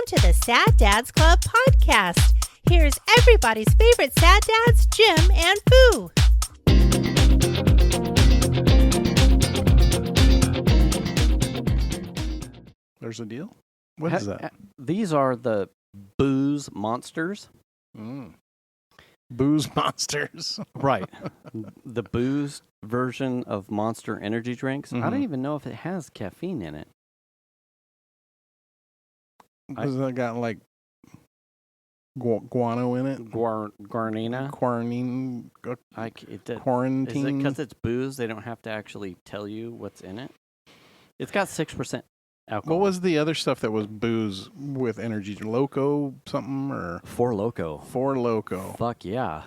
to the Sad Dads Club podcast. Here's everybody's favorite sad dads, Jim and Foo. There's a deal? What is that? These are the booze monsters. Booze monsters. Right. The booze version of Monster energy drinks. I don't even know if it has caffeine in it. Does that got like guano in it? Guarnina? Quarantine. Is it because it's booze, they don't have to actually tell you what's in it? It's got 6% alcohol. What was the other stuff that was booze with energy? Loco something or? Four Loco. Four Loco. Fuck yeah.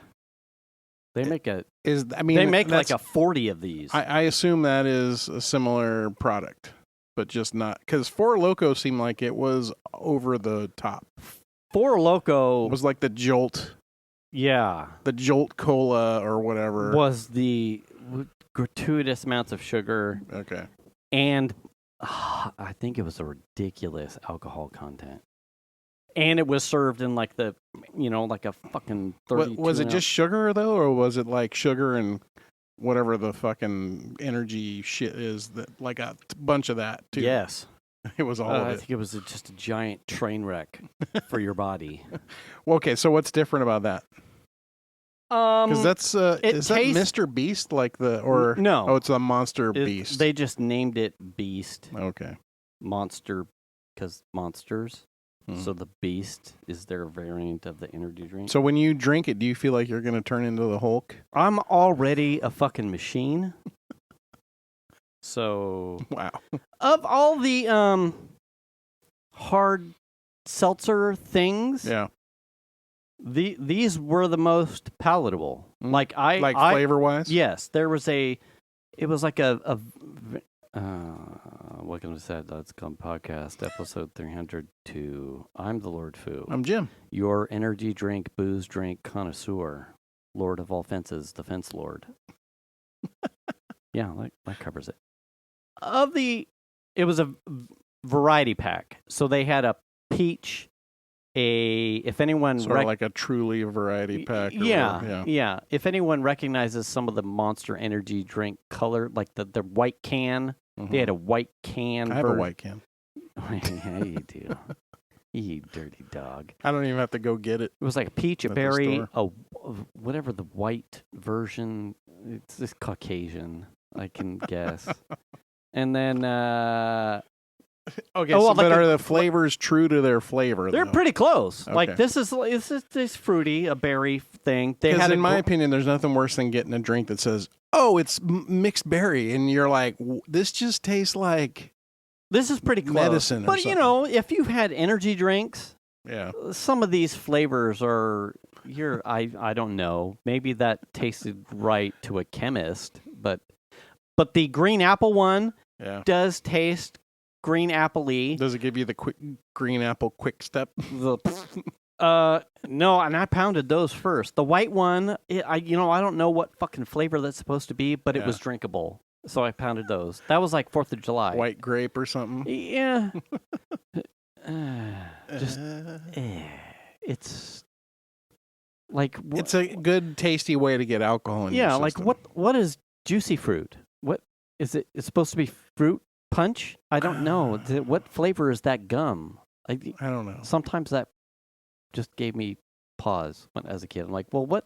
They make like a 40 of these. I assume that is a similar product, but just not because Four Loco seemed like it was over the top. Four Loco was like the Jolt. Yeah. The Jolt Cola or whatever. Was the gratuitous amounts of sugar. Okay. And I think it was a ridiculous alcohol content. And it was served in like the, like a fucking 32 Was it just sugar though, or was it like sugar and whatever the fucking energy shit is that like a bunch of that too? Yes. It was all of it. I think it was just a giant train wreck for your body. Well, okay, so what's different about that? Because that's is that Mr. Beast like no? Oh, it's a Monster Beast. They just named it Beast. Okay. Monster because monsters. So the Beast is their variant of the energy drink. So when you drink it, do you feel like you're going to turn into the Hulk? I'm already a fucking machine. So wow. Of all the hard seltzer things, yeah. These were the most palatable. Like flavor wise? Yes, there was it was like welcome to Sad Dads Club podcast, episode 302. I'm the Lord Foo. I'm Jim. Your energy drink, booze drink connoisseur, Lord of all fences, the fence lord. Yeah, that covers it. It was a variety pack. So they had a peach, if anyone... Sort of like a truly variety pack. Yeah. If anyone recognizes some of the Monster energy drink color, like the white can, they had a white can. I have a white can. Yeah, you do. You dirty dog. I don't even have to go get it. It was like a peach, a berry, whatever the white version. It's this Caucasian, I can guess. And then... Okay, but are the flavors true to their flavor? They're pretty close. Okay. Like this is fruity, a berry thing. Because in my opinion, there's nothing worse than getting a drink that says, "Oh, it's mixed berry," and you're like, "This just tastes like this is pretty close." Medicine, but if you've had energy drinks, some of these flavors are I don't know. Maybe that tasted right to a chemist, but the green apple one does taste green apple-y. Does it give you the quick green apple quick step? No, and I pounded those first. The white one, I don't know what fucking flavor that's supposed to be, but it was drinkable. So I pounded those. That was like 4th of July. White grape or something? Yeah. It's like... It's a good, tasty way to get alcohol in your system. Like what is juicy fruit? What is it? It's supposed to be fruit punch? I don't know. What flavor is that gum? I don't know. Sometimes that just gave me pause as a kid. I'm like, well, what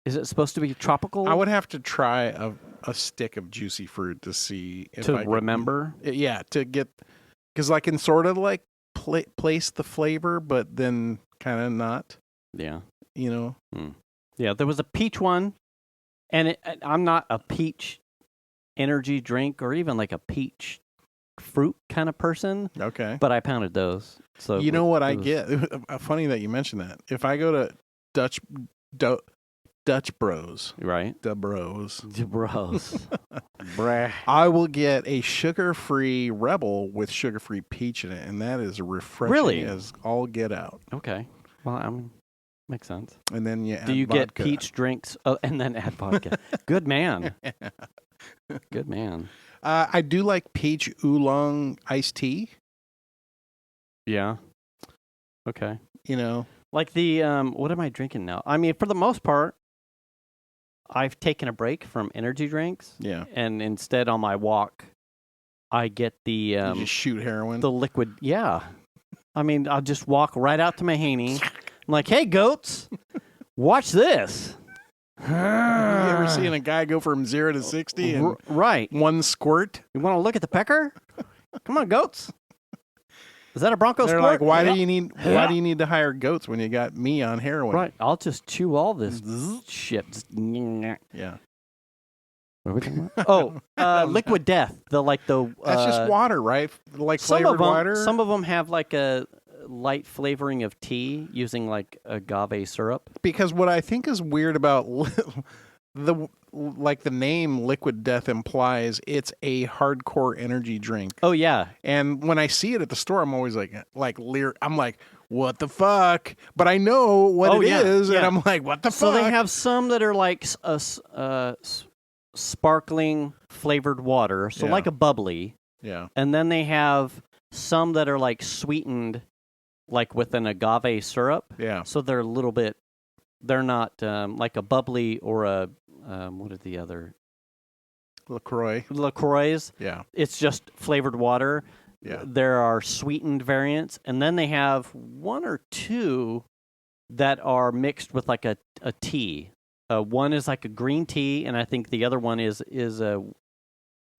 is it supposed to be? Tropical? I would have to try a stick of juicy fruit to see if I remember. To get, because I can sort of like place the flavor, but then kind of not. Yeah. Yeah. There was a peach one, and I'm not a peach energy drink or even like a peach fruit kind of person. Okay. But I pounded those. So you know what I get? Funny that you mentioned that. If I go to Dutch Bros. Right. The Bros. Brah. I will get a sugar-free Rebel with sugar-free peach in it, and that is refreshing as all get out. Okay. Well, makes sense. And then you add Do you vodka. Get peach drinks and then add vodka? Good man. Good man. I do like peach oolong iced tea. Yeah. Okay. You know, like the what am I drinking now? I mean, for the most part, I've taken a break from energy drinks. Yeah. And instead, on my walk, I get the you just shoot heroin. the liquid. Yeah. I mean, I'll just walk right out to my Haney. I'm like, hey, goats, watch this. Have you ever seen a guy go from 0 to 60 in right. one squirt? You want to look at the pecker? Come on, goats. Is that a Bronco They're Sport? like, why do you need to hire goats when you got me on heroin? Right. I'll just chew all this shit. Yeah. What are we talking about? Liquid Death. That's just water, right? Like some flavored of them, water. Some of them have like a light flavoring of tea using like agave syrup. Because what I think is weird about the name Liquid Death implies it's a hardcore energy drink. Oh yeah. And when I see it at the store, I'm always I'm like, what the fuck? But I know what it is, and I'm like, what the fuck? So they have some that are like sparkling flavored water, so like a bubbly. Yeah. And then they have some that are like sweetened, like with an agave syrup. Yeah. So they're a little bit. They're not like a bubbly or a what are the other? LaCroix. Yeah. It's just flavored water. Yeah. There are sweetened variants, and then they have one or two that are mixed with like a tea. One is like a green tea, and I think the other one is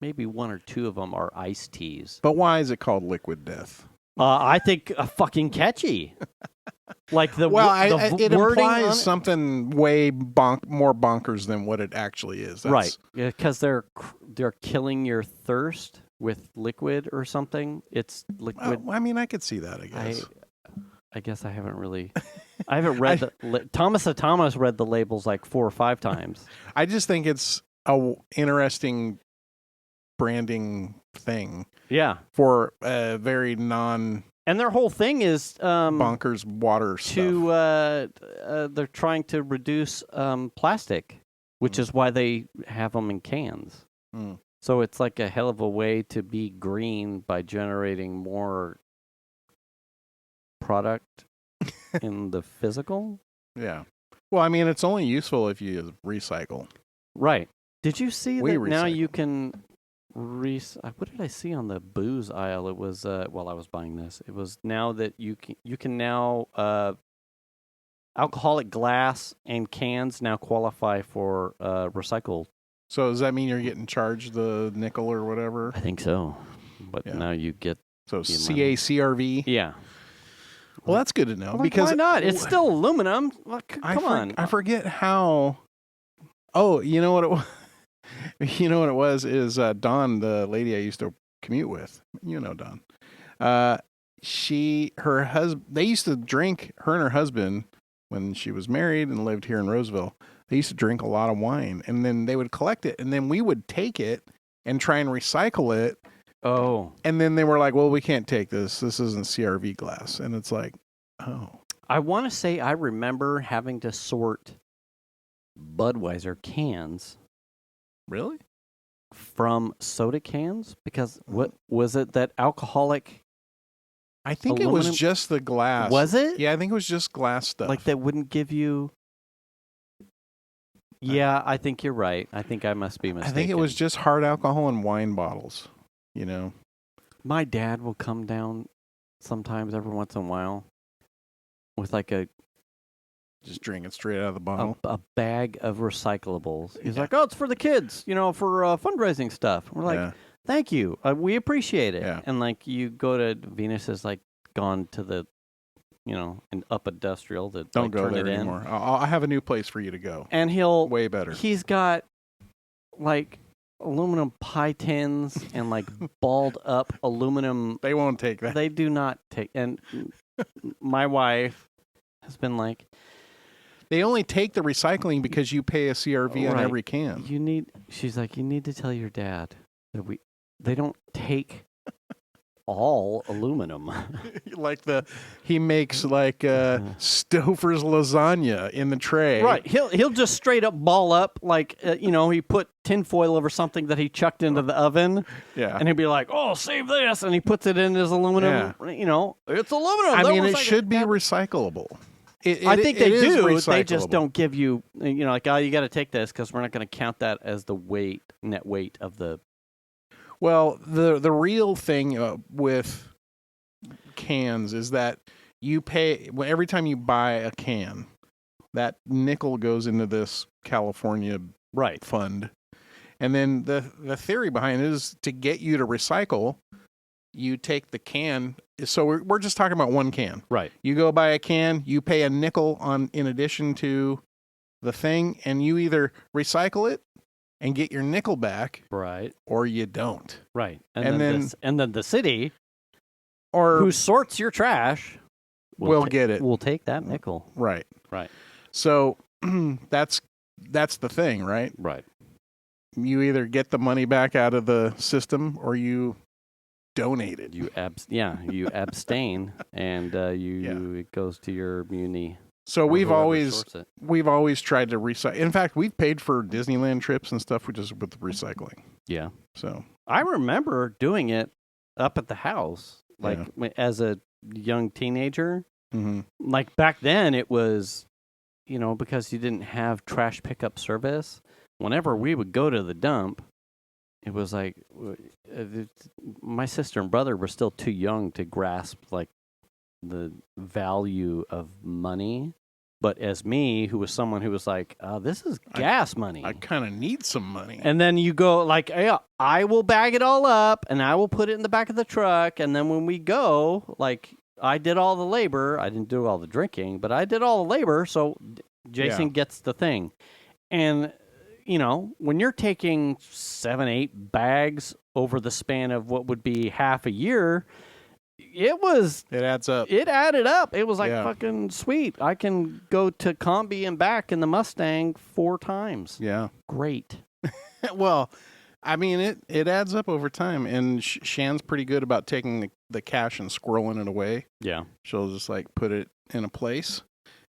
maybe one or two of them are iced teas. But why is it called Liquid Death? I think fucking catchy. Like it implies something way more bonkers than what it actually is. Right? Because they're killing your thirst with liquid or something. It's liquid. I mean, I could see that. I guess I haven't really. I haven't read Thomas read the labels like 4 or 5 times. I just think it's a interesting branding thing. Yeah. For a very and their whole thing is bonkers water stuff. They're trying to reduce plastic, which is why they have them in cans. Mm. So it's like a hell of a way to be green by generating more product in the physical. Yeah. Well, I mean, it's only useful if you recycle. Right. Did you see that now you can what did I see on the booze aisle? It was while I was buying this. It was now that you can now alcoholic glass and cans now qualify for recycled. So does that mean you're getting charged the nickel or whatever? I think so. But now you get CACRV. Yeah. Well, that's good to know. Because why not? It's still aluminum. Come on. I forget how. Oh, you know what it was. You know what it was is Dawn, the lady I used to commute with. You know Dawn. Her husband. They used to drink. Her and her husband, when she was married and lived here in Roseville, they used to drink a lot of wine, and then they would collect it, and then we would take it and try and recycle it. Oh. And then they were like, "Well, we can't take this. This isn't CRV glass." And it's like, oh. I want to say I remember having to sort Budweiser cans. Really? From soda cans? Because what was it that alcoholic? I think it was just the glass. Was it? Yeah, I think it was just glass stuff. Like that wouldn't give you. Yeah, I think you're right. I think I must be mistaken. I think it was just hard alcohol and wine bottles. You know, my dad will come down sometimes every once in a while with like just drink it straight out of the bottle. A bag of recyclables. He's like, "Oh, it's for the kids, for fundraising stuff." We're like, "Thank you, we appreciate it." Yeah. And like, you go to Venus has like gone to the, and up industrial that don't go turn there it anymore. I'll have a new place for you to go. And he'll way better. He's got like aluminum pie tins and like balled up aluminum. They won't take that. They do not take. And my wife has been like, they only take the recycling because you pay a CRV on every can. She's like, you need to tell your dad that they don't take all aluminum. Like he makes like Stouffer's lasagna in the tray. Right. He'll just straight up ball up like he put tinfoil over something that he chucked into the oven. Yeah. And he'd be like, "Oh, save this," and he puts it in his aluminum. Yeah. It's aluminum. I mean, it should be recyclable. I think they do. They just recyclable. don't give you, like, oh, you got to take this because we're not going to count that as the net weight of the. Well, the real thing with cans is that you pay every time you buy a can, that nickel goes into this California fund, and then the theory behind it is to get you to recycle. You take the can. So we're just talking about one can. Right. You go buy a can, you pay a nickel in addition to the thing, and you either recycle it and get your nickel back, right, or you don't. Right. And then the city or who sorts your trash will get it. We'll take that nickel. Right. Right. So that's the thing, right? Right. You either get the money back out of the system or you donate it. You abstain, and it goes to your muni. So we've always tried to recycle. In fact, we've paid for Disneyland trips and stuff just with recycling. Yeah. So I remember doing it up at the house, like as a young teenager. Mm-hmm. Like back then, it was, because you didn't have trash pickup service. Whenever we would go to the dump, it was like my sister and brother were still too young to grasp like the value of money. But as me, who was someone who was like, this is gas money. I kind of need some money. And then you go like, hey, I will bag it all up and I will put it in the back of the truck. And then when we go, like I did all the labor. I didn't do all the drinking, but I did all the labor. So Jason gets the thing. And when you're taking 7-8 bags over the span of what would be half a year, it adds up. It added up. It was like fucking sweet. I can go to Combi and back in the Mustang 4 times. Yeah. Great. Well, I mean, it adds up over time. And Shan's pretty good about taking the cash and squirreling it away. Yeah. She'll just like put it in a place.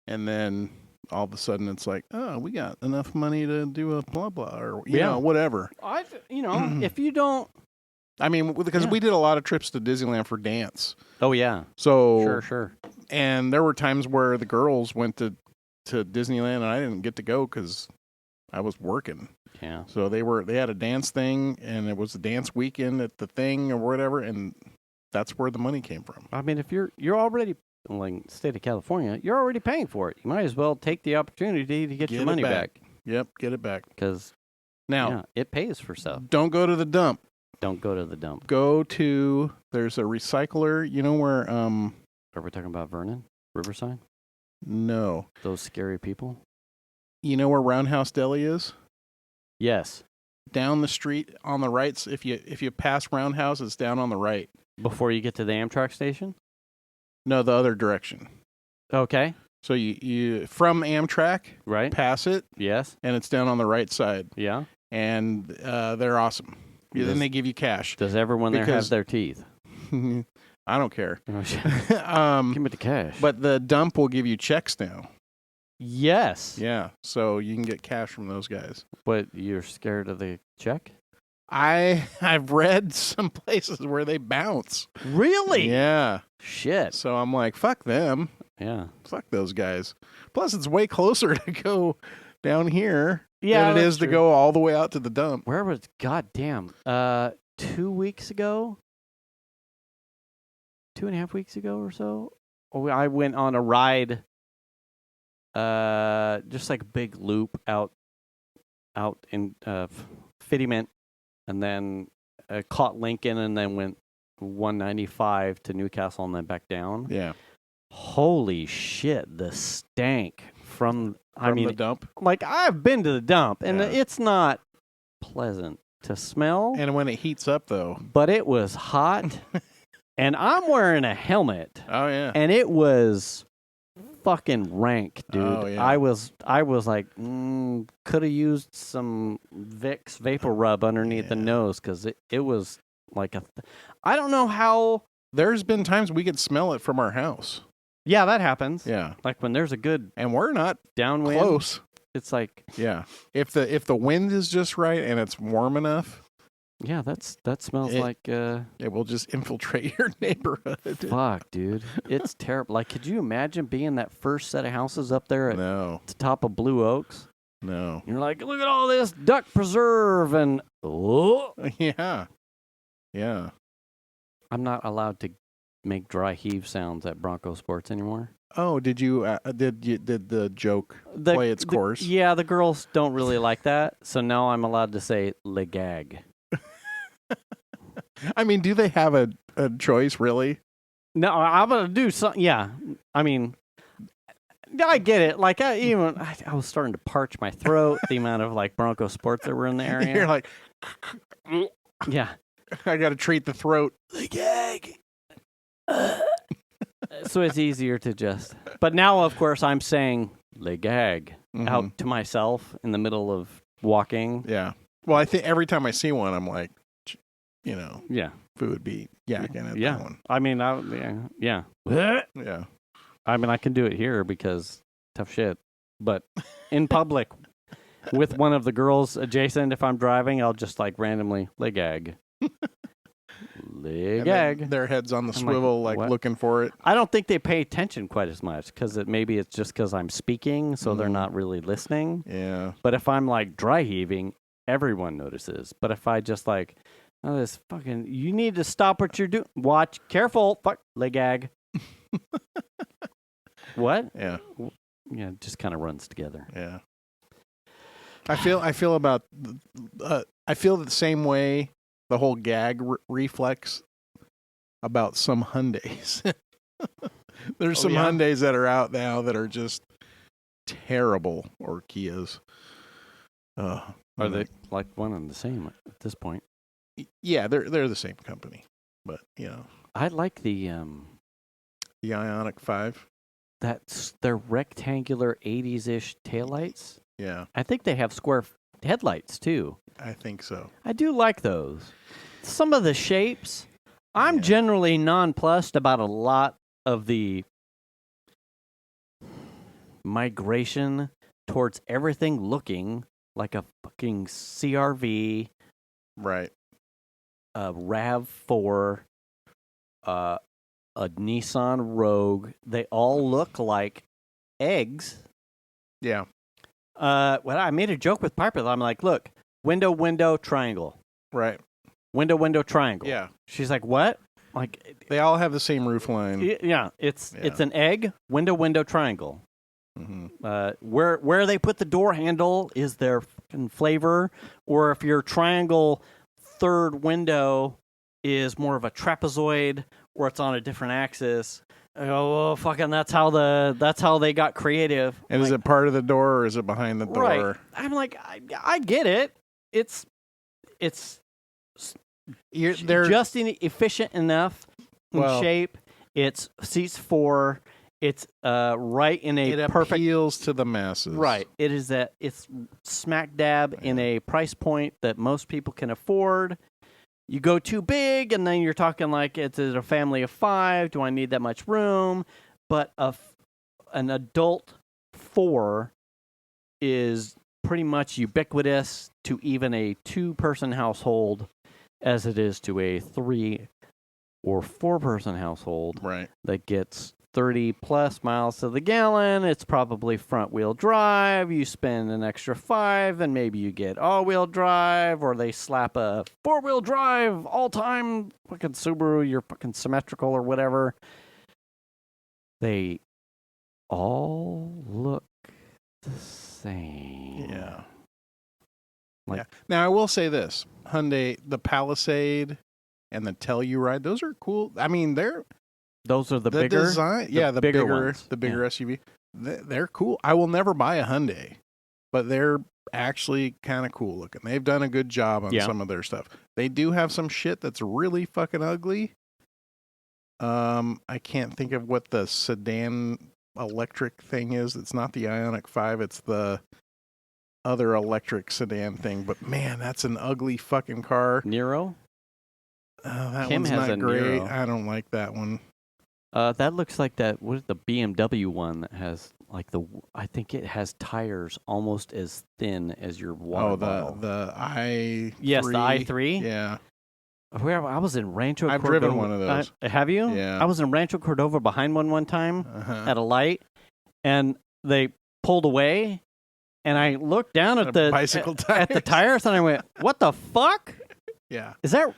And then all of a sudden it's like, oh, we got enough money to do a blah, blah, or, you know, whatever. If you don't. I mean, because we did a lot of trips to Disneyland for dance. Oh, yeah. So Sure. And there were times where the girls went to Disneyland and I didn't get to go because I was working. Yeah. So they had a dance thing and it was a dance weekend at the thing or whatever. And that's where the money came from. I mean, if you're already, like state of California, you're already paying for it. You might as well take the opportunity to get your money back. Yep. Get it back. Because now it pays for stuff. Don't go to the dump. Don't go to the dump. There's a recycler, where, Are we talking about Vernon? Riverside? No. Those scary people? You know where Roundhouse Deli is? Yes. Down the street on the right. If you pass Roundhouse, it's down on the right. Before you get to the Amtrak station? No, the other direction. Okay. So you from Amtrak, right? Pass it. Yes. And it's down on the right side. Yeah. And they're awesome. Then they give you cash. Does everyone there have their teeth? I don't care. Give me the cash. But the dump will give you checks now. Yes. Yeah. So you can get cash from those guys. But you're scared of the check? I've read some places where they bounce. Really? Yeah. Shit. So I'm like, fuck them. Yeah. Fuck those guys. Plus, it's way closer to go down here than it is to go all the way out to the dump. Where was, goddamn, 2 weeks ago, 2.5 weeks ago or so, I went on a ride, just like a big loop out in Fittiment, and then caught Lincoln, and then went 195 to Newcastle, and then back down. Yeah. Holy shit, the stank from the dump? Like, I've been to the dump, and it's not pleasant to smell. And when it heats up, though. But it was hot, and I'm wearing a helmet. Oh, yeah. And it was fucking rank, dude. Oh, yeah. I was like, could have used some Vicks Vapor Rub underneath the nose, because it was I don't know how. There's been times we could smell it from our house. Yeah, that happens. Yeah. Like when there's a good and we're not downwind. Close. It's like yeah. If the wind is just right and it's warm enough. Yeah, that smells like it will just infiltrate your neighborhood. Fuck, dude. It's terrible. Like, could you imagine being that first set of houses up there at the top of Blue Oaks? No. You're like, look at all this duck preserve and yeah. Yeah. I'm not allowed to make dry heave sounds at Bronco Sports anymore. Oh, did you did the joke play its course? Yeah, the girls don't really like that, so now I'm allowed to say le gag. I mean, do they have a choice, really? No, I'm gonna do something. Yeah, I mean, I get it. Like I was starting to parch my throat. The amount of like Bronco Sports that were in the area. You're like, yeah, I got to treat the throat. Le gag. So it's easier to just. But now, of course, I'm saying le gag out to myself in the middle of walking. Yeah. Well, I think every time I see one, I'm like, yeah, food would be yakking at that one. I mean, yeah. Yeah. I mean, I can do it here because tough shit. But in public, with one of the girls adjacent, if I'm driving, I'll just like randomly le gag. Le gag. Their heads on the swivel, like looking for it. I don't think they pay attention quite as much because maybe it's just because I'm speaking, so they're not really listening. Yeah. But if I'm like dry heaving, everyone notices. But if I just like, oh, this fucking, you need to stop what you're doing. Watch, careful, fuck, le gag. What? Yeah. Yeah, it just kind of runs together. Yeah. I feel about I feel the same way. The whole gag reflex about some Hyundais. There's some Hyundais that are out now that are just terrible, or Kias. Are they like one and the same at this point? Yeah, they're the same company, but I like the Ioniq 5. That's their rectangular 80s-ish taillights. Yeah, I think they have square headlights too. I think so. I do like those. Some of the shapes, I'm generally nonplussed about a lot of the migration towards everything looking like a fucking CRV, right? A RAV4, a Nissan Rogue. They all look like eggs. Yeah. Well, I made a joke with Piper. I'm like, look, window, triangle. Right. Window, triangle. Yeah. She's like, what? Like, they all have the same roof line. Yeah. It's an egg, window, triangle. Mm-hmm. Where they put the door handle is their fucking flavor. Or if your triangle third window is more of a trapezoid, or it's on a different axis. I go, well, fucking, that's how they got creative. And is it part of the door or is it behind the door? Right. I'm like, I get it. It's they're just efficient enough in shape. It's seats 4. It's right in a perfect. It appeals to the masses. Right. It's smack dab in a price point that most people can afford. You go too big, and then you're talking like, it's a family of 5. Do I need that much room? But an adult 4 is pretty much ubiquitous to even a 2-person household as it is to a 3 or 4-person household. Right. That gets 30 plus miles to the gallon. It's probably front wheel drive. You spend an extra 5 and maybe you get all wheel drive, or they slap a 4-wheel drive all time fucking Subaru, you're fucking symmetrical or whatever. They all look the same. Yeah. Now I will say this. Hyundai, the Palisade and the Telluride, those are cool. I mean, those are the bigger design. The bigger ones. The bigger SUV. They're cool. I will never buy a Hyundai, but they're actually kind of cool looking. They've done a good job on some of their stuff. They do have some shit that's really fucking ugly. I can't think of what the sedan electric thing is. It's not the Ioniq 5. It's the other electric sedan thing. But man, that's an ugly fucking car. Nero? That Kim one's has not a great. Nero. I don't like that one. That looks like that. What is the BMW one that has like I think it has tires almost as thin as your water bottle. The i3. Yes, the i3. Yeah. Where I was in Rancho I've Cordova. driven one of those. Have you? Yeah. I was in Rancho Cordova behind one time at a light, and they pulled away, and I looked down at the bicycle at the tires, and I went, "What the fuck? Yeah. Is that?"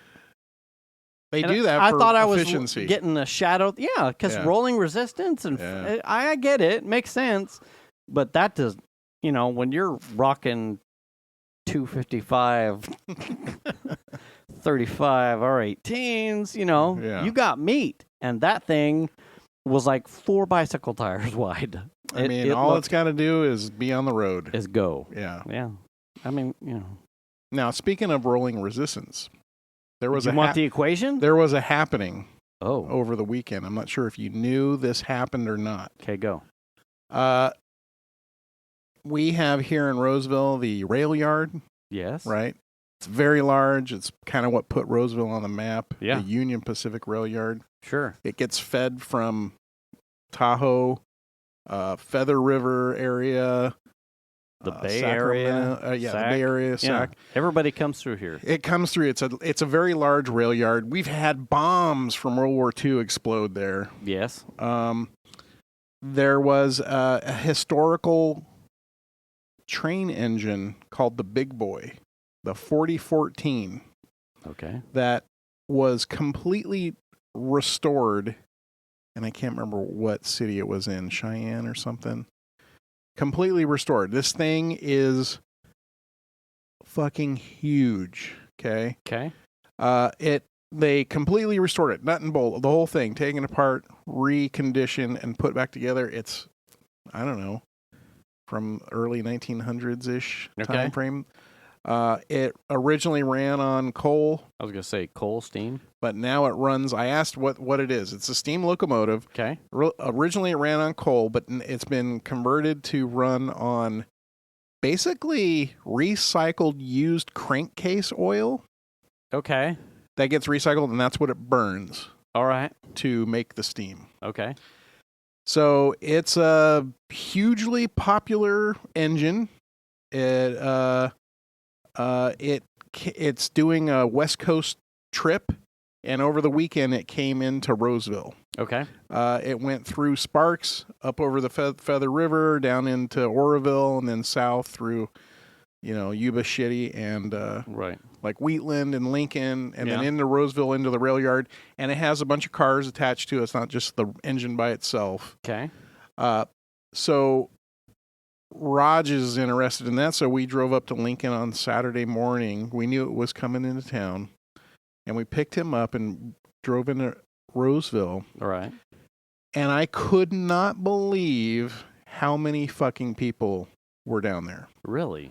They do that for efficiency. I was getting a shadow. Yeah, because rolling resistance, and I get it. Makes sense. But that does, when you're rocking 255, 35 R18s, you got meat. And that thing was like 4 bicycle tires wide. All it's got to do is be on the road. Is go. Yeah. Yeah. Now, speaking of rolling resistance, there was want the equation? There was a happening over the weekend. I'm not sure if you knew this happened or not. Okay, go. We have here in Roseville the rail yard. Yes. Right? It's very large. It's kind of what put Roseville on the map. Yeah. The Union Pacific Rail Yard. Sure. It gets fed from Tahoe, Feather River area. The Bay Area. The Bay Area, Sac. Yeah. Everybody comes through here. It comes through. It's a very large rail yard. We've had bombs from World War II explode there. Yes. There was a historical train engine called the Big Boy, the 4014. Okay. That was completely restored, and I can't remember what city it was in, Cheyenne or something. Completely restored. This thing is fucking huge. Okay. Okay. They completely restored it, nut and bolt, the whole thing, taken apart, reconditioned, and put back together. It's, I don't know, from early 1900s ish time frame. It originally ran on coal. I was gonna say coal steam, but now it runs. I asked what it is. It's a steam locomotive. Okay. Originally it ran on coal, but it's been converted to run on basically recycled used crankcase oil. Okay. That gets recycled, and that's what it burns. All right. To make the steam. Okay. So it's a hugely popular engine. It's doing a West Coast trip, and over the weekend it came into Roseville. Okay. It went through Sparks, up over the Feather River, down into Oroville, and then south through, Yuba Shitty and right, like Wheatland and Lincoln, and then into Roseville, into the rail yard. And it has a bunch of cars attached to it. It's not just the engine by itself. Okay. So Raj is interested in that, so we drove up to Lincoln on Saturday morning. We knew it was coming into town, and we picked him up and drove into Roseville. All right. And I could not believe how many fucking people were down there. Really?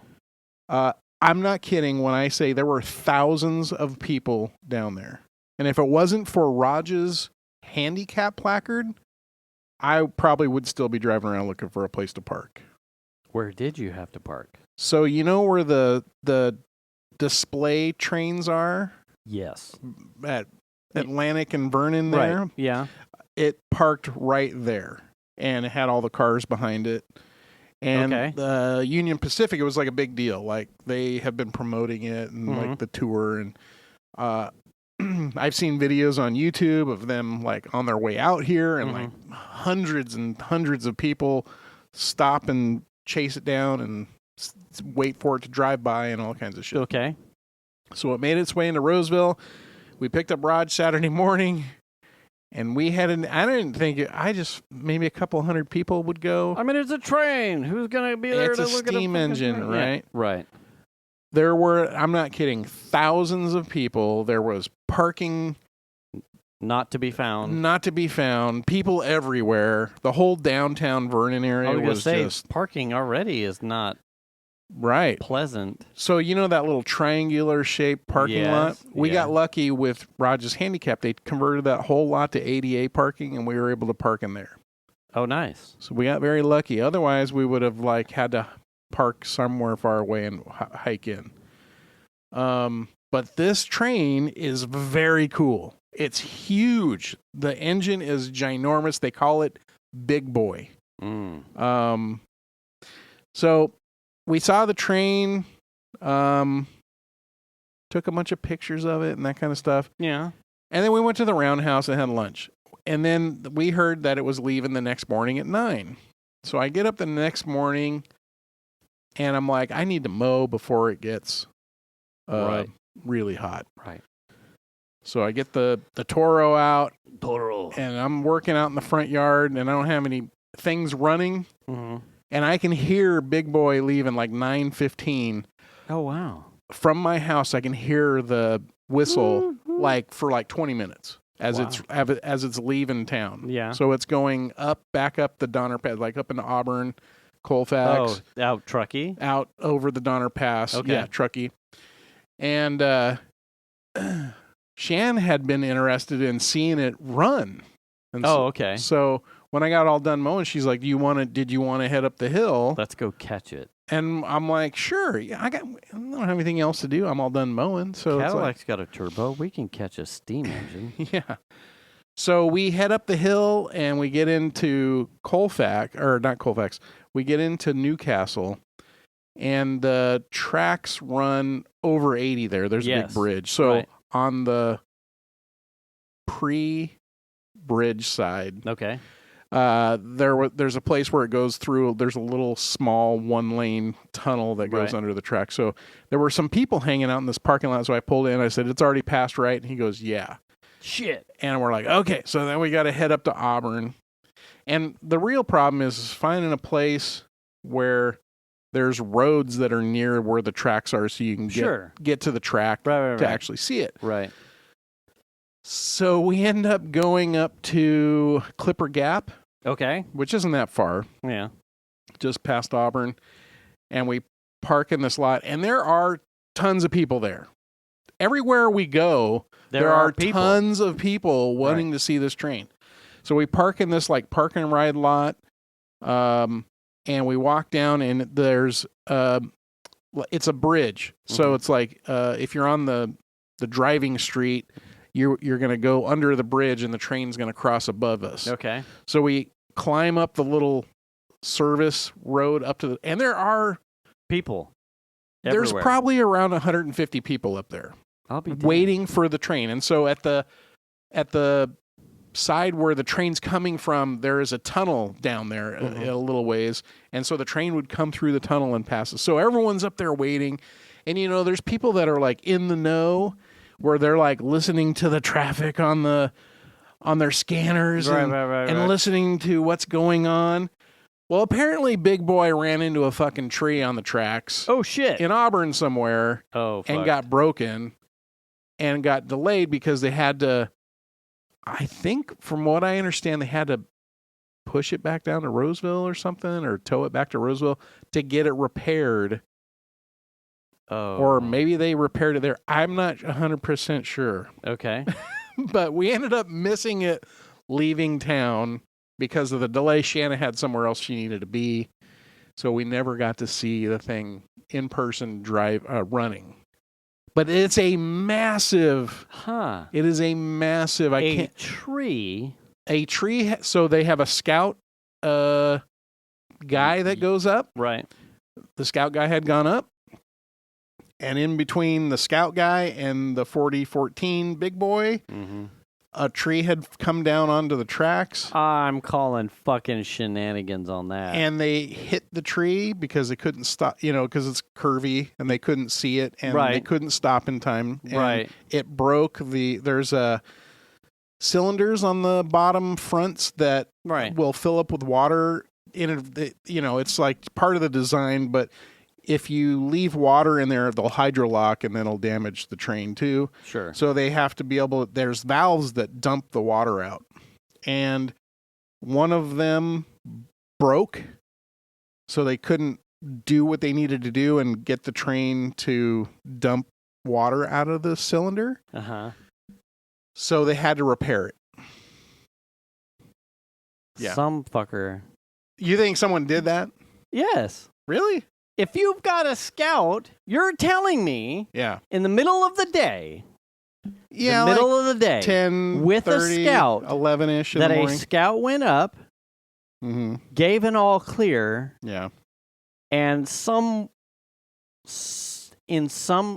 I'm not kidding when I say there were thousands of people down there. And if it wasn't for Raj's handicap placard, I probably would still be driving around looking for a place to park. Where did you have to park? So you know where the display trains are? Yes. At Atlantic and Vernon there? Right. Yeah. It parked right there, and it had all the cars behind it. And the Union Pacific, it was like a big deal. Like they have been promoting it and like the tour. And I've seen videos on YouTube of them like on their way out here, and like hundreds and hundreds of people stop and chase it down and wait for it to drive by and all kinds of shit. Okay. So it made its way into Roseville. We picked up Raj Saturday morning, and we had maybe a couple hundred people would go. I mean, it's a train. Who's going to be there to look at It's a steam engine, right? Yeah. Right. There were, I'm not kidding, thousands of people. There was parking. Not to be found. People everywhere. The whole downtown Vernon area was just... parking already is not pleasant. So you know that little triangular shaped parking lot? We got lucky with Rogers Handicap. They converted that whole lot to ADA parking, and we were able to park in there. Oh, nice. So we got very lucky. Otherwise, we would have had to park somewhere far away and hike in. But this train is very cool. It's huge. The engine is ginormous. They call it Big Boy. So we saw the train, took a bunch of pictures of it and that kind of stuff. Yeah. And then we went to the roundhouse and had lunch. And then we heard that it was leaving the next morning at 9. So I get up the next morning and I'm like, I need to mow before it gets really hot. Right. So I get the Toro out. Toro. And I'm working out in the front yard and I don't have any things running. Mm-hmm. And I can hear Big Boy leaving like 9:15. Oh, wow. From my house, I can hear the whistle for 20 minutes as it's leaving town. Yeah. So it's going back up the Donner Pass, like up into Auburn, Colfax. Oh, out Truckee? Out over the Donner Pass. Okay. Yeah, Truckee. And Shan had been interested in seeing it run. And okay. So when I got all done mowing, she's like, did you want to head up the hill? Let's go catch it. And I'm like, sure. Yeah, I don't have anything else to do. I'm all done mowing. So Cadillac's got a turbo. We can catch a steam engine. Yeah. So we head up the hill and we get into we get into Newcastle, and the tracks run over 80 there. There's a big bridge. So on the pre-bridge side, okay, there's a place where it goes through. There's a little small 1-lane tunnel that goes under the track. So there were some people hanging out in this parking lot. So I pulled in. I said, "It's already passed, right?" And he goes, "Yeah." Shit. And we're like, okay. So then we got to head up to Auburn. And the real problem is finding a place where there's roads that are near where the tracks are, so you can get to the track to actually see it. Right. So we end up going up to Clipper Gap. Okay. Which isn't that far. Yeah. Just past Auburn. And we park in this lot. And there are tons of people there. Everywhere we go, there are tons of people wanting to see this train. So we park in this park and ride lot. And we walk down and there's it's a bridge. Mm-hmm. So it's like if you're on the driving street, you're going to go under the bridge and the train's going to cross above us. Okay. So we climb up the little service road up to and there are people everywhere. There's probably around 150 people up there. I'll be waiting for the train. And so at the side where the train's coming from, there is a tunnel down there a little ways. And so the train would come through the tunnel and pass us. So everyone's up there waiting. And, there's people that are in the know where they're listening to the traffic on their scanners and listening to what's going on. Well, apparently Big Boy ran into a fucking tree on the tracks. Oh, shit. In Auburn somewhere. Oh, fuck. And got broken and got delayed because they had to, I think from what I understand, they had to push it back down to Roseville or something, or tow it back to Roseville to get it repaired. Oh. Or maybe they repaired it there. I'm not 100% sure. Okay. But we ended up missing it leaving town because of the delay. Shanna had somewhere else she needed to be. So we never got to see the thing in person running. But it's a massive. Huh. It is a massive. A tree. So they have a scout guy that goes up. Right. The scout guy had gone up. And in between the scout guy and the 4014 Big Boy, a tree had come down onto the tracks. I'm calling fucking shenanigans on that. And they hit the tree because they couldn't stop, because it's curvy and they couldn't see it and they couldn't stop in time. And it broke there's cylinders on the bottom fronts that will fill up with water. It's like part of the design, but if you leave water in there, they'll hydrolock and then it'll damage the train too. Sure. So they have to be there's valves that dump the water out. And one of them broke, so they couldn't do what they needed to do and get the train to dump water out of the cylinder. Uh-huh. So they had to repair it. Yeah. Some fucker. You think someone did that? Yes. Really? if you've got a Scout, you're telling me in the middle of the day, middle of the day, 10, with 30, a Scout, 11-ish in that the a morning. Scout went up, gave an all clear, and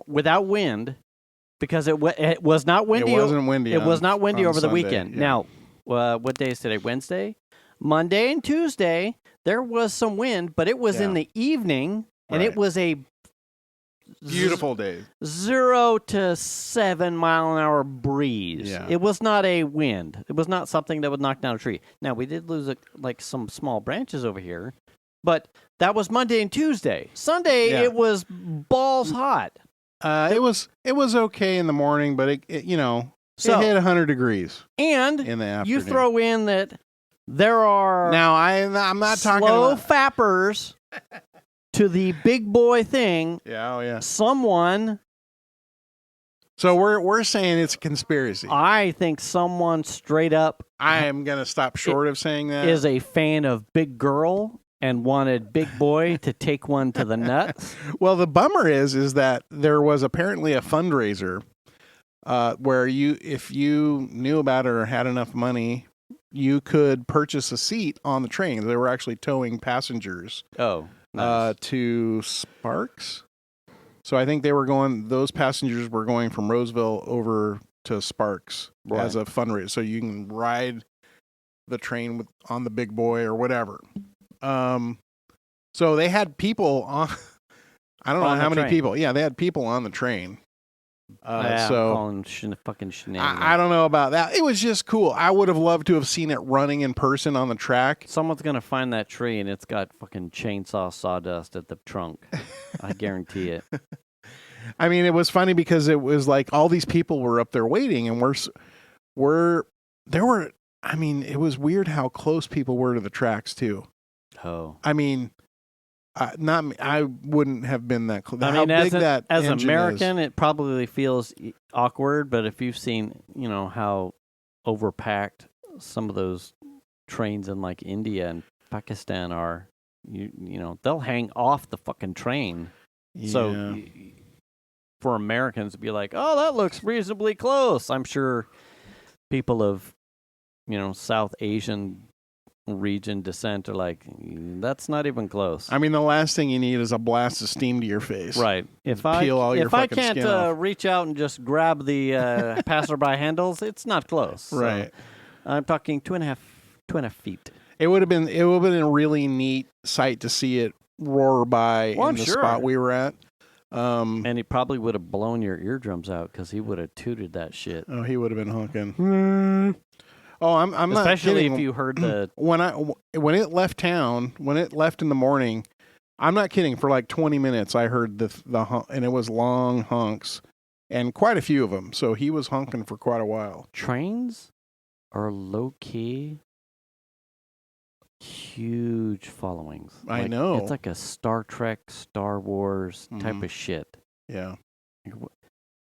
without wind, because it was not windy. It wasn't windy. It was not windy over the Sunday, weekend. yeah. Now, what day is today? Wednesday, Monday, and Tuesday. There was some wind, but it was in the evening, and it was a beautiful day. 0 to 7 mile an hour breeze. Yeah. It was not a wind. It was not something that would knock down a tree. Now, we did lose some small branches over here, but that was Monday and Tuesday. Sunday, it was balls hot. It was okay in the morning, but it hit 100 degrees. And in the afternoon. You throw in that there are I'm not talking slow about fappers to the big boy thing. Yeah. Someone. So we're saying it's a conspiracy. I think someone straight up. I am gonna stop short of saying that. Is a fan of Big Girl and wanted Big Boy to take one to the nuts. Well, the bummer is that there was apparently a fundraiser where if you knew about it or had enough money, you could purchase a seat on the train. They were actually towing passengers. Oh, nice. To Sparks. So I think those passengers were going from Roseville over to Sparks as a fundraiser. So you can ride the train on the big boy or whatever. So they had people on, I don't know how many people. Yeah, they had people on the train. Calling fucking shenanigans. I don't know about that. It was just cool. I would have loved to have seen it running in person on the track. Someone's going to find that tree and it's got fucking chainsaw sawdust at the trunk. I guarantee it. I mean, it was funny because it was like all these people were up there waiting and it was weird how close people were to the tracks too. Oh. I mean, I wouldn't have been that close. I mean, as an American, it probably feels awkward, but if you've seen, how overpacked some of those trains in like India and Pakistan are, they'll hang off the fucking train. Yeah. So for Americans to be like, oh, that looks reasonably close. I'm sure people of, South Asian region descent are like, that's not even close. I mean, the last thing you need is a blast of steam to your face. Right. If I can't reach out and just grab the passerby handles, it's not close. Right. So I'm talking 2.5 feet. It would have been a really neat sight to see it roar by in the spot we were at. And he probably would have blown your eardrums out because he would have tooted that shit. Oh, he would have been honking. Oh, I'm not especially kidding. if you heard the when it left town, when it left in the morning. I'm not kidding. For like 20 minutes, I heard the and it was long honks, and quite a few of them. So he was honking for quite a while. Trains are low key, huge followings. I know. It's like a Star Trek, Star Wars type of shit. Yeah.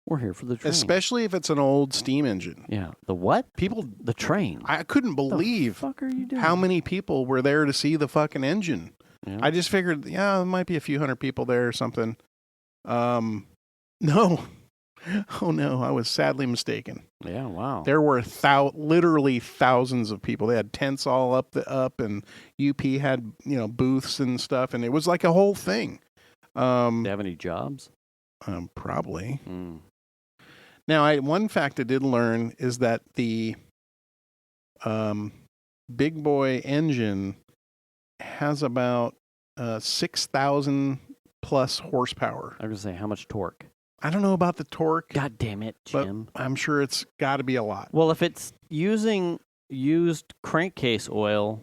We're here for the train. Especially if it's an old steam engine. Yeah. The what? The train. I couldn't believe what the fuck are you doing? How many people were there to see the fucking engine. Yeah. I just figured, there might be a few hundred people there or something. No. Oh, no. I was sadly mistaken. Yeah, wow. There were literally thousands of people. They had tents all up, and UP had, booths and stuff, and it was like a whole thing. Do they have any jobs? Probably. Now, one fact I did learn is that the big boy engine has about 6,000 plus horsepower. I was going to say, how much torque? I don't know about the torque. God damn it, Jim. But I'm sure it's got to be a lot. Well, if it's using used crankcase oil,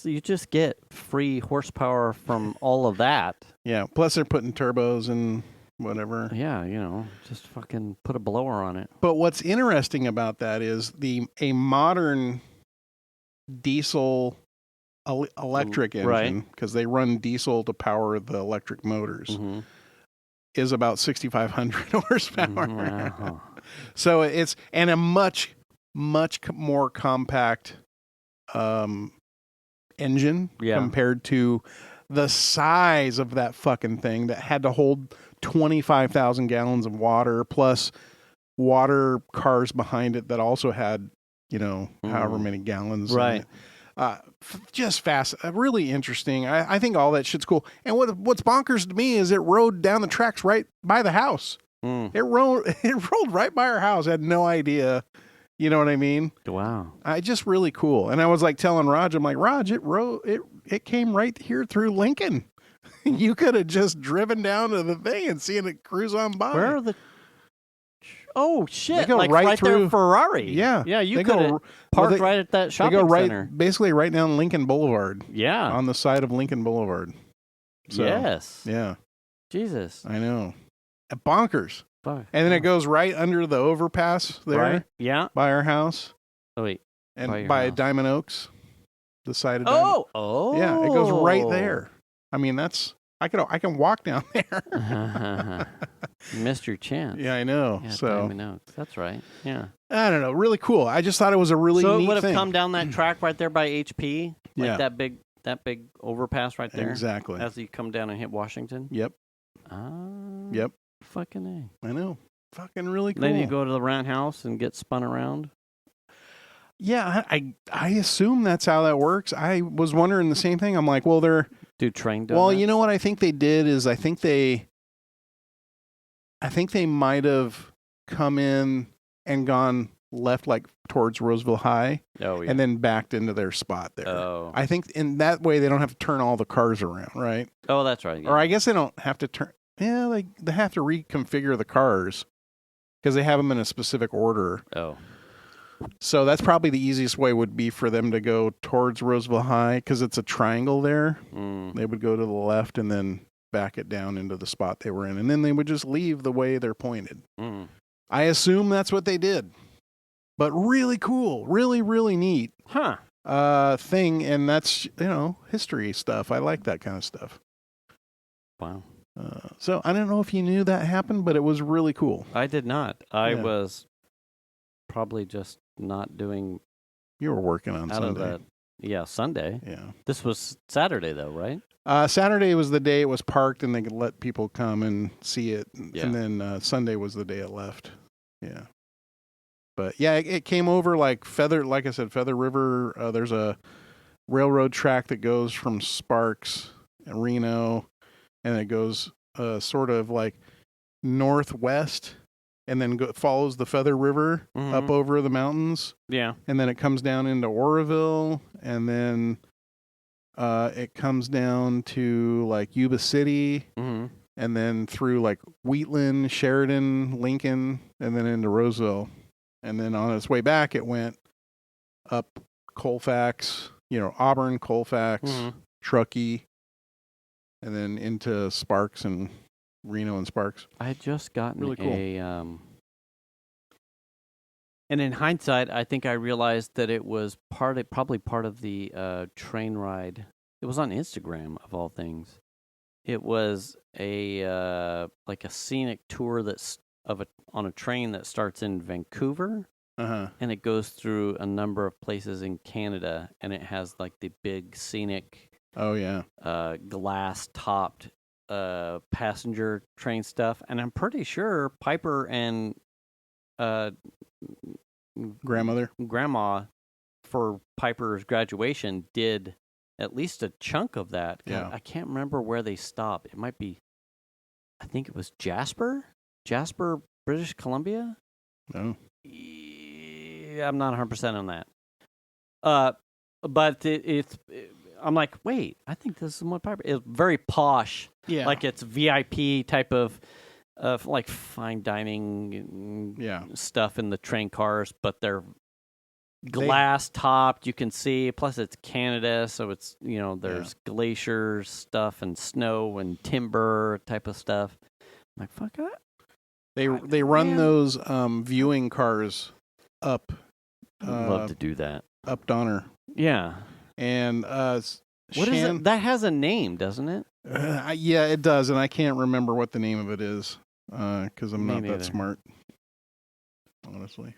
you just get free horsepower from all of that. Yeah, plus they're putting turbos and whatever. Yeah, just fucking put a blower on it. But what's interesting about that is a modern diesel electric engine, because they run diesel to power the electric motors, is about 6,500 horsepower. So it's a much, much more compact engine compared to the size of that fucking thing that had to hold 25,000 gallons of water plus water cars behind it that also had, however many gallons. Right. Just fast, really interesting. I think all that shit's cool. And what's bonkers to me is it rode down the tracks right by the house. It rolled right by our house. I had no idea. You know what I mean? Wow. Just really cool. And I was like telling Raj, I'm like, Raj, it came right here through Lincoln. You could have just driven down to the thing and seen it cruise on by. Where are the... Oh, shit. They go like right through there, Ferrari. Yeah. Yeah, you could have parked right at that shopping center. Basically right down Lincoln Boulevard. Yeah. On the side of Lincoln Boulevard. So, yes. Yeah. Jesus. I know. Bonkers. Fuck. And then it goes right under the overpass there. Right. Yeah. By our house. Oh, wait. And by Diamond Oaks. The side of Diamond. Oh. Yeah, it goes right there. I mean, I can walk down there. You missed your chance. Yeah, I know. Yeah, so Diamond Oaks. That's right. Yeah. I don't know. Really cool. I just thought it was a really so neat it would have thing. come down that track right there by HP, like yeah. that big overpass right there. Exactly. As you come down and hit Washington. Yep. Yep. Fucking A. I know. Fucking really cool. Then you go to the roundhouse and get spun around. Yeah, I assume that's how that works. I was wondering the same thing. I'm like, well, they're do train donuts? Well, you know what I think they did is I think they might have come in and gone left like towards Roseville High. Oh, yeah. And then backed into their spot there. Oh. I think in that way they don't have to turn all the cars around, right? Oh, that's right. Yeah. Or I guess they don't have to turn. Yeah, they have to reconfigure the cars because they have them in a specific order. Oh. So that's probably the easiest way would be for them to go towards Roseville High because it's a triangle there. They would go to the left and then back it down into the spot they were in. And then they would just leave the way they're pointed. I assume that's what they did. But really cool. Really, really neat. Thing. And that's, history stuff. I like that kind of stuff. Wow. So I don't know if you knew that happened, but it was really cool. I did not. I was probably just not doing. You were working on Sunday. Sunday. Yeah. This was Saturday, though, right? Saturday was the day it was parked, and they could let people come and see it. Yeah. And then Sunday was the day it left. Yeah. But yeah, it came over like Feather River. There's a railroad track that goes from Sparks and Reno, and it goes sort of like northwest. And then follows the Feather River up over the mountains. Yeah. And then it comes down into Oroville. And then it comes down to like Yuba City. And then through like Wheatland, Sheridan, Lincoln, and then into Roseville. And then on its way back, it went up Colfax, Auburn, Colfax, Truckee, and then into Sparks and Reno and Sparks. I had just gotten really cool. And in hindsight, I think I realized that it was probably part of the train ride. It was on Instagram of all things. It was a like a scenic tour on a train that starts in Vancouver, and it goes through a number of places in Canada, and it has like the big scenic, glass topped. Passenger train stuff, and I'm pretty sure Piper and grandma for Piper's graduation did at least a chunk of that. Yeah. I can't remember where they stopped. It might be, I think it was Jasper, British Columbia. No, I'm not 100% on that. But it's. I'm like, wait, I think this is what Piper. It's very posh. Yeah. Like it's VIP type of like fine dining stuff in the train cars, but they're glass topped. You can see. Plus, it's Canada, so it's there's glaciers stuff and snow and timber type of stuff. I'm like, fuck it. They run those viewing cars up. I'd love to do that. Up Donner. Yeah. And what is it? That has a name, doesn't it? Yeah, it does, and I can't remember what the name of it is because I'm not that smart, honestly.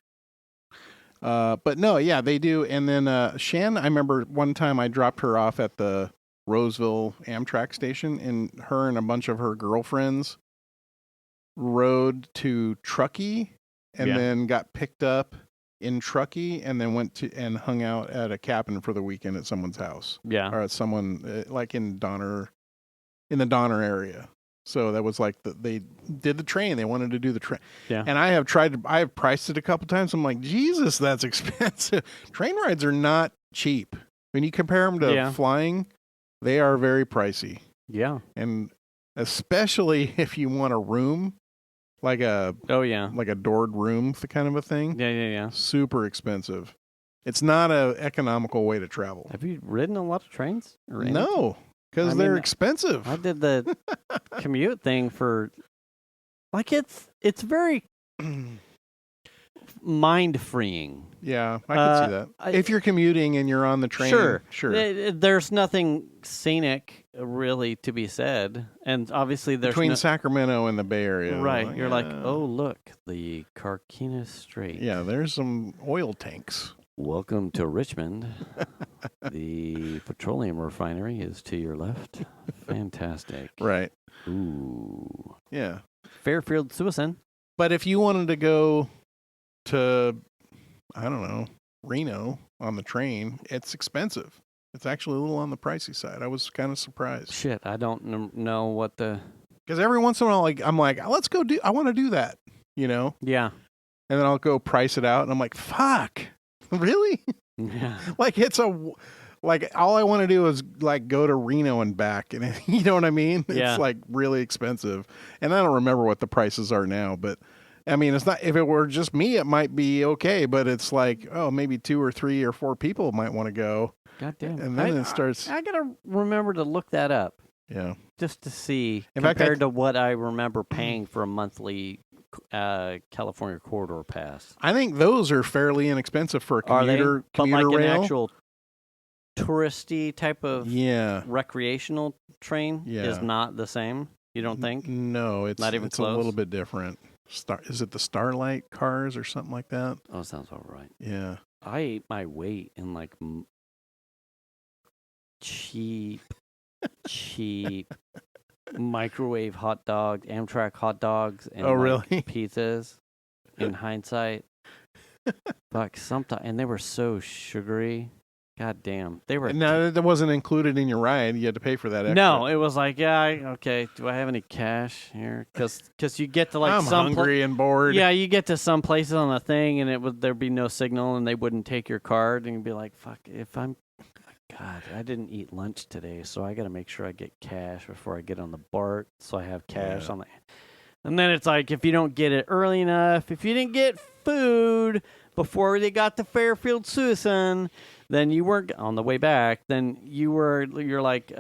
But no, yeah, they do. And then Shan, I remember one time I dropped her off at the Roseville Amtrak station, and her and a bunch of her girlfriends rode to Truckee and then got picked up in Truckee and then went to and hung out at a cabin for the weekend at someone's house. Yeah. Or at someone like in the Donner area. So that was like they did the train. They wanted to do the train. Yeah. And I have priced it a couple times. I'm like, Jesus, that's expensive. Train rides are not cheap. When you compare them to flying, they are very pricey. Yeah. And especially if you want a room, like a doored room kind of a thing. Yeah. Super expensive. It's not an economical way to travel. Have you ridden a lot of trains? No. Because they're expensive. I did the commute thing for, like, it's very mind freeing. Yeah, I can see that. If you're commuting and you're on the train, sure. There's nothing scenic really to be said, and obviously there's between Sacramento and the Bay Area, right? You're like, oh look, the Carquinez Strait. Yeah, there's some oil tanks. Welcome to Richmond. The petroleum refinery is to your left. Fantastic. Right. Ooh. Yeah. Fairfield, Suisun. But if you wanted to go to, I don't know, Reno on the train, it's expensive. It's actually a little on the pricey side. I was kind of surprised. Shit, I don't know what the... Because every once in a while, I'm like, let's go I want to do that, you know? Yeah. And then I'll go price it out, and I'm like, fuck. Really? Yeah. Like all I want to do is like go to Reno and back, and you know what I mean? Yeah. It's like really expensive, and I don't remember what the prices are now. But I mean, it's not. If it were just me, it might be okay. But it's like, oh, maybe 2 or 3 or 4 people might want to go. God damn. And then it starts. I gotta remember to look that up. Yeah. Just to see In compared fact, to what I remember paying for a monthly California corridor pass. I think those are fairly inexpensive for a commuter but like rail. An actual touristy type of recreational train is not the same. You don't think? No, it's not even it's close. A little bit different. Is it the Starlight cars or something like that? Oh, sounds all right. Yeah. I ate my weight in like cheap microwave hot dog, Amtrak hot dogs, and really? Pizzas. In hindsight, fuck, sometimes, and they were so sugary. God damn, they were. No, that wasn't included in your ride. You had to pay for that extra. No, it was like, okay. Do I have any cash here? Because you get to like I'm hungry and bored. Yeah, you get to some places on the thing, and there'd be no signal, and they wouldn't take your card, and you'd be like, fuck, God, I didn't eat lunch today, so I got to make sure I get cash before I get on the BART, so I have cash on the... And then it's like, if you don't get it early enough, if you didn't get food before they got to Fairfield Suisun, then you weren't on the way back, then you're like,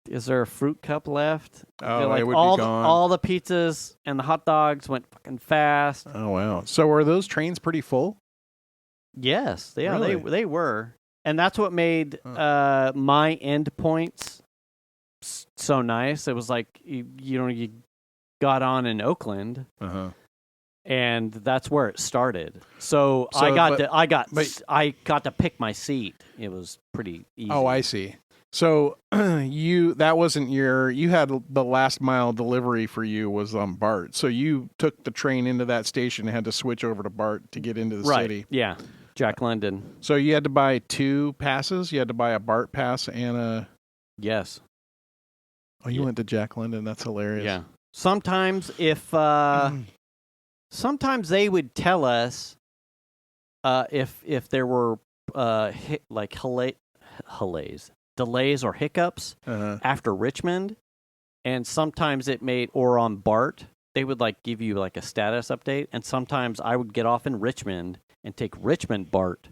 is there a fruit cup left? Oh, like, it would be gone. All the pizzas and the hot dogs went fucking fast. Oh, wow. So are those trains pretty full? Yes, Really? they were. And that's what made my endpoints so nice. It was like you got on in Oakland, and that's where it started. So I got to pick my seat. It was pretty easy. Oh, I see. So that wasn't you had the last mile delivery for you was on BART. So you took the train into that station and had to switch over to BART to get into the city. Yeah. Jack London. So you had to buy 2 passes? You had to buy a BART pass and a... Yes. Oh, you went to Jack London? That's hilarious. Yeah. Sometimes sometimes they would tell us if there were delays or hiccups after Richmond, and sometimes it made, or on BART, they would like give you like a status update, and sometimes I would get off in Richmond and take Richmond BART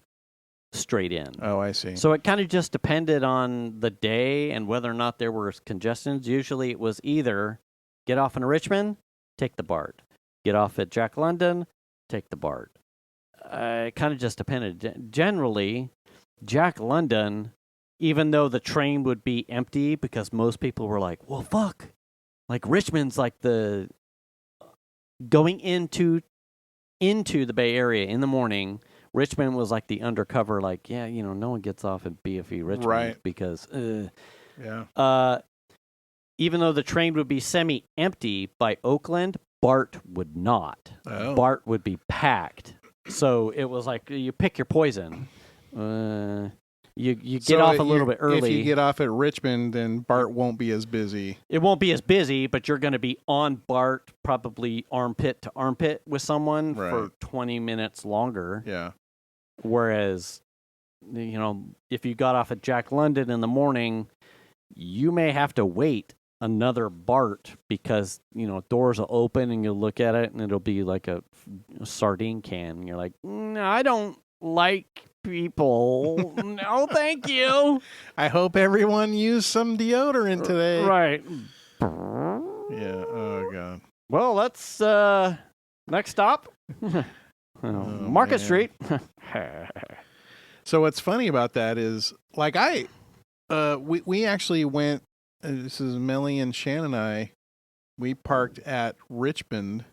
straight in. Oh, I see. So it kind of just depended on the day and whether or not there were congestions. Usually it was either get off in Richmond, take the BART. Get off at Jack London, take the BART. It kind of just depended. Generally, Jack London, even though the train would be empty because most people were like, well, fuck. Like Richmond's like the going into the Bay Area in the morning. Richmond was like the undercover, like, no one gets off at BFE Richmond, right? Because Yeah. Even though the train would be semi-empty by Oakland, BART would not. Oh. BART would be packed. So it was like you pick your poison. You get off a little bit early. If you get off at Richmond, then BART won't be as busy. It won't be as busy, but you're going to be on BART probably armpit to armpit with someone for 20 minutes longer. Yeah. Whereas, if you got off at Jack London in the morning, you may have to wait another BART because, doors will open and you'll look at it and it'll be like a sardine can. And you're like, no, I don't like people. No, thank you. I hope everyone used some deodorant today. Right. Yeah. Oh, God. Well, let's, next stop. Market man. Street. So what's funny about that is, like, we actually went, this is Melly and Shan and I, we parked at Richmond.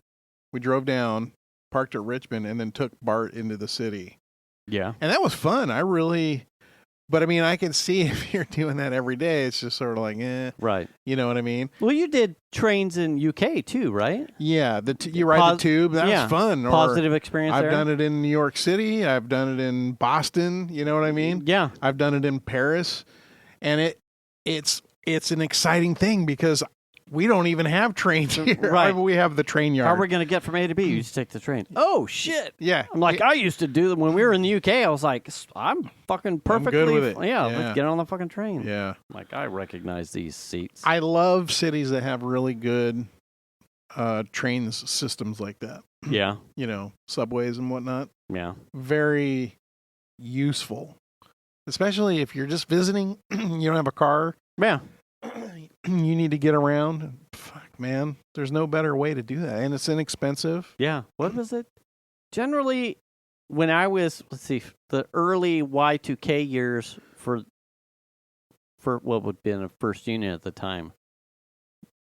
We drove down, parked at Richmond, and then took BART into the city. Yeah. And that was fun. But I mean, I can see if you're doing that every day, it's just sort of like, Right. You know what I mean? Well, you did trains in UK too, right? Yeah. You ride the tube. That was fun. Positive experience I've there. done it in New York City. I've done it in Boston. You know what I mean? Yeah. I've done it in Paris. And it's an exciting thing because we don't even have trains here. Right. We have the train yard. How are we going to get from A to B? You just take the train. Oh, shit. Yeah. I'm like, I used to do them when we were in the UK. I was like, I'm fucking perfectly. I'm good with it. Yeah, let's get on the fucking train. Yeah. Like, I recognize these seats. I love cities that have really good train systems like that. Yeah. Subways and whatnot. Yeah. Very useful. Especially if you're just visiting, you don't have a car. Yeah. You need to get around. Fuck, man. There's no better way to do that. And it's inexpensive. Yeah. What was it? Generally, when I was, the early Y2K years for what would have been a first unit at the time,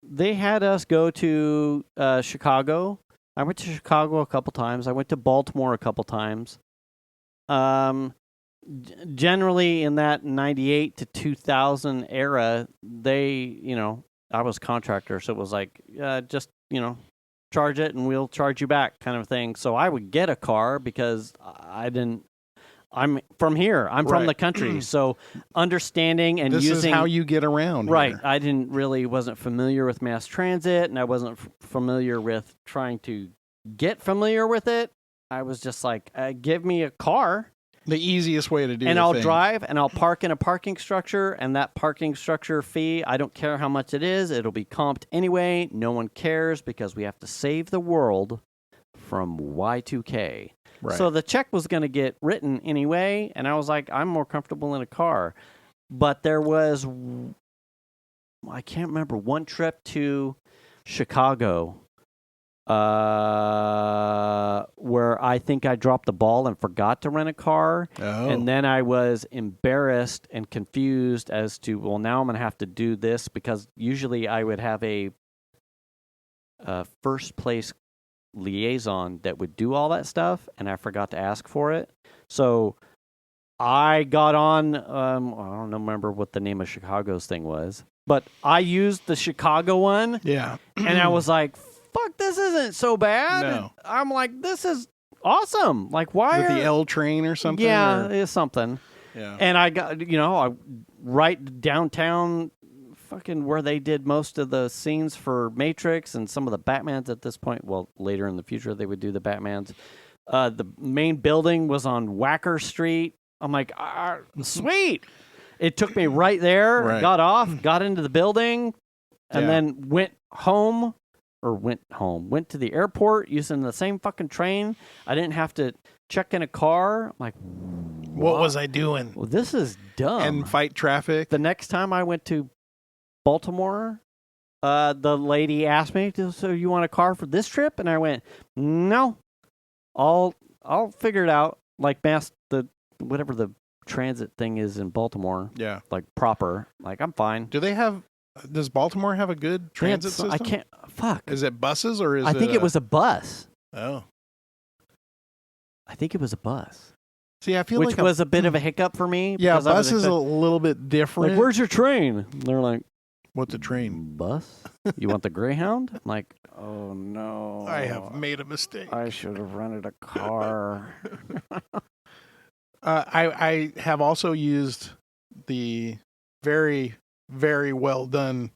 they had us go to Chicago. I went to Chicago a couple times. I went to Baltimore a couple times. Generally in that 98 to 2000 era, I was contractor, so it was like, just, charge it and we'll charge you back kind of thing. So I would get a car because I'm from here. I'm from the country. So understanding and this using. Is how you get around. Right. Here. I wasn't familiar with mass transit, and I wasn't familiar with trying to get familiar with it. I was just like, give me a car. The easiest way to do it. And I'll drive and I'll park in a parking structure, and that parking structure fee, I don't care how much it is, it'll be comped anyway. No one cares because we have to save the world from Y2K. Right. So the check was going to get written anyway, and I was like, I'm more comfortable in a car. But there was, I can't remember, one trip to Chicago where I think I dropped the ball and forgot to rent a car. Oh. And then I was embarrassed and confused as to, well, now I'm going to have to do this because usually I would have a first place liaison that would do all that stuff, and I forgot to ask for it. So I got on, I don't remember what the name of Chicago's thing was, but I used the Chicago one. Yeah. And I was like, fuck, this isn't so bad. No. I'm like, this is awesome. Like, why is it the L train or something? Yeah, it's something. Yeah. And I got, right downtown, fucking where they did most of the scenes for Matrix and some of the Batmans at this point. Well, later in the future, they would do the Batmans. The main building was on Wacker Street. I'm like, sweet. It took me right there, got off, got into the building, and then went to the airport using the same fucking train. I didn't have to check in a car. I'm like, what was I doing? Well, this is dumb. And fight traffic. The next time I went to Baltimore, the lady asked me, so you want a car for this trip? And I went, no, I'll figure it out. Like whatever the transit thing is in Baltimore. Yeah. Like proper. Like, I'm fine. Does Baltimore have a good transit system? I can't, fuck. Is it buses or is it? I think it was a bus. Oh. I think it was a bus. See, I feel which like was a bit of a hiccup for me. Yeah, because I was bus is a little bit different. like, where's your train? And they're like, what's a train? Bus? You want the Greyhound? I'm like, oh no. I have made a mistake. I should have rented a car. I have also used the very, very well done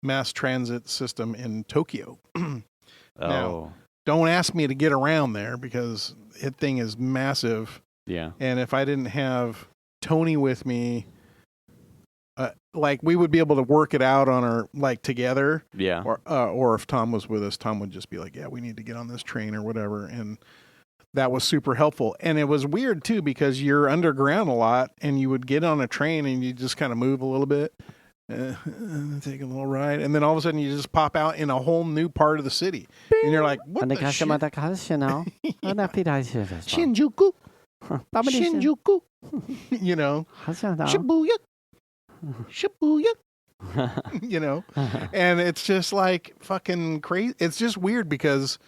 mass transit system in Tokyo. Now, don't ask me to get around there because that thing is massive. Yeah. And if I didn't have Tony with me, like we would be able to work it out on our like together. Yeah. Or if Tom was with us, Tom would just be like, yeah, we need to get on this train or whatever. And that was super helpful. And it was weird too, because you're underground a lot and you would get on a train and you just kind of move a little bit, take a little ride. And then all of a sudden you just pop out in a whole new part of the city. Bing. And you're like, what the shit? Shinjuku. Shinjuku. You know, Shibuya. Shibuya. You know, and it's just like fucking crazy. It's just weird because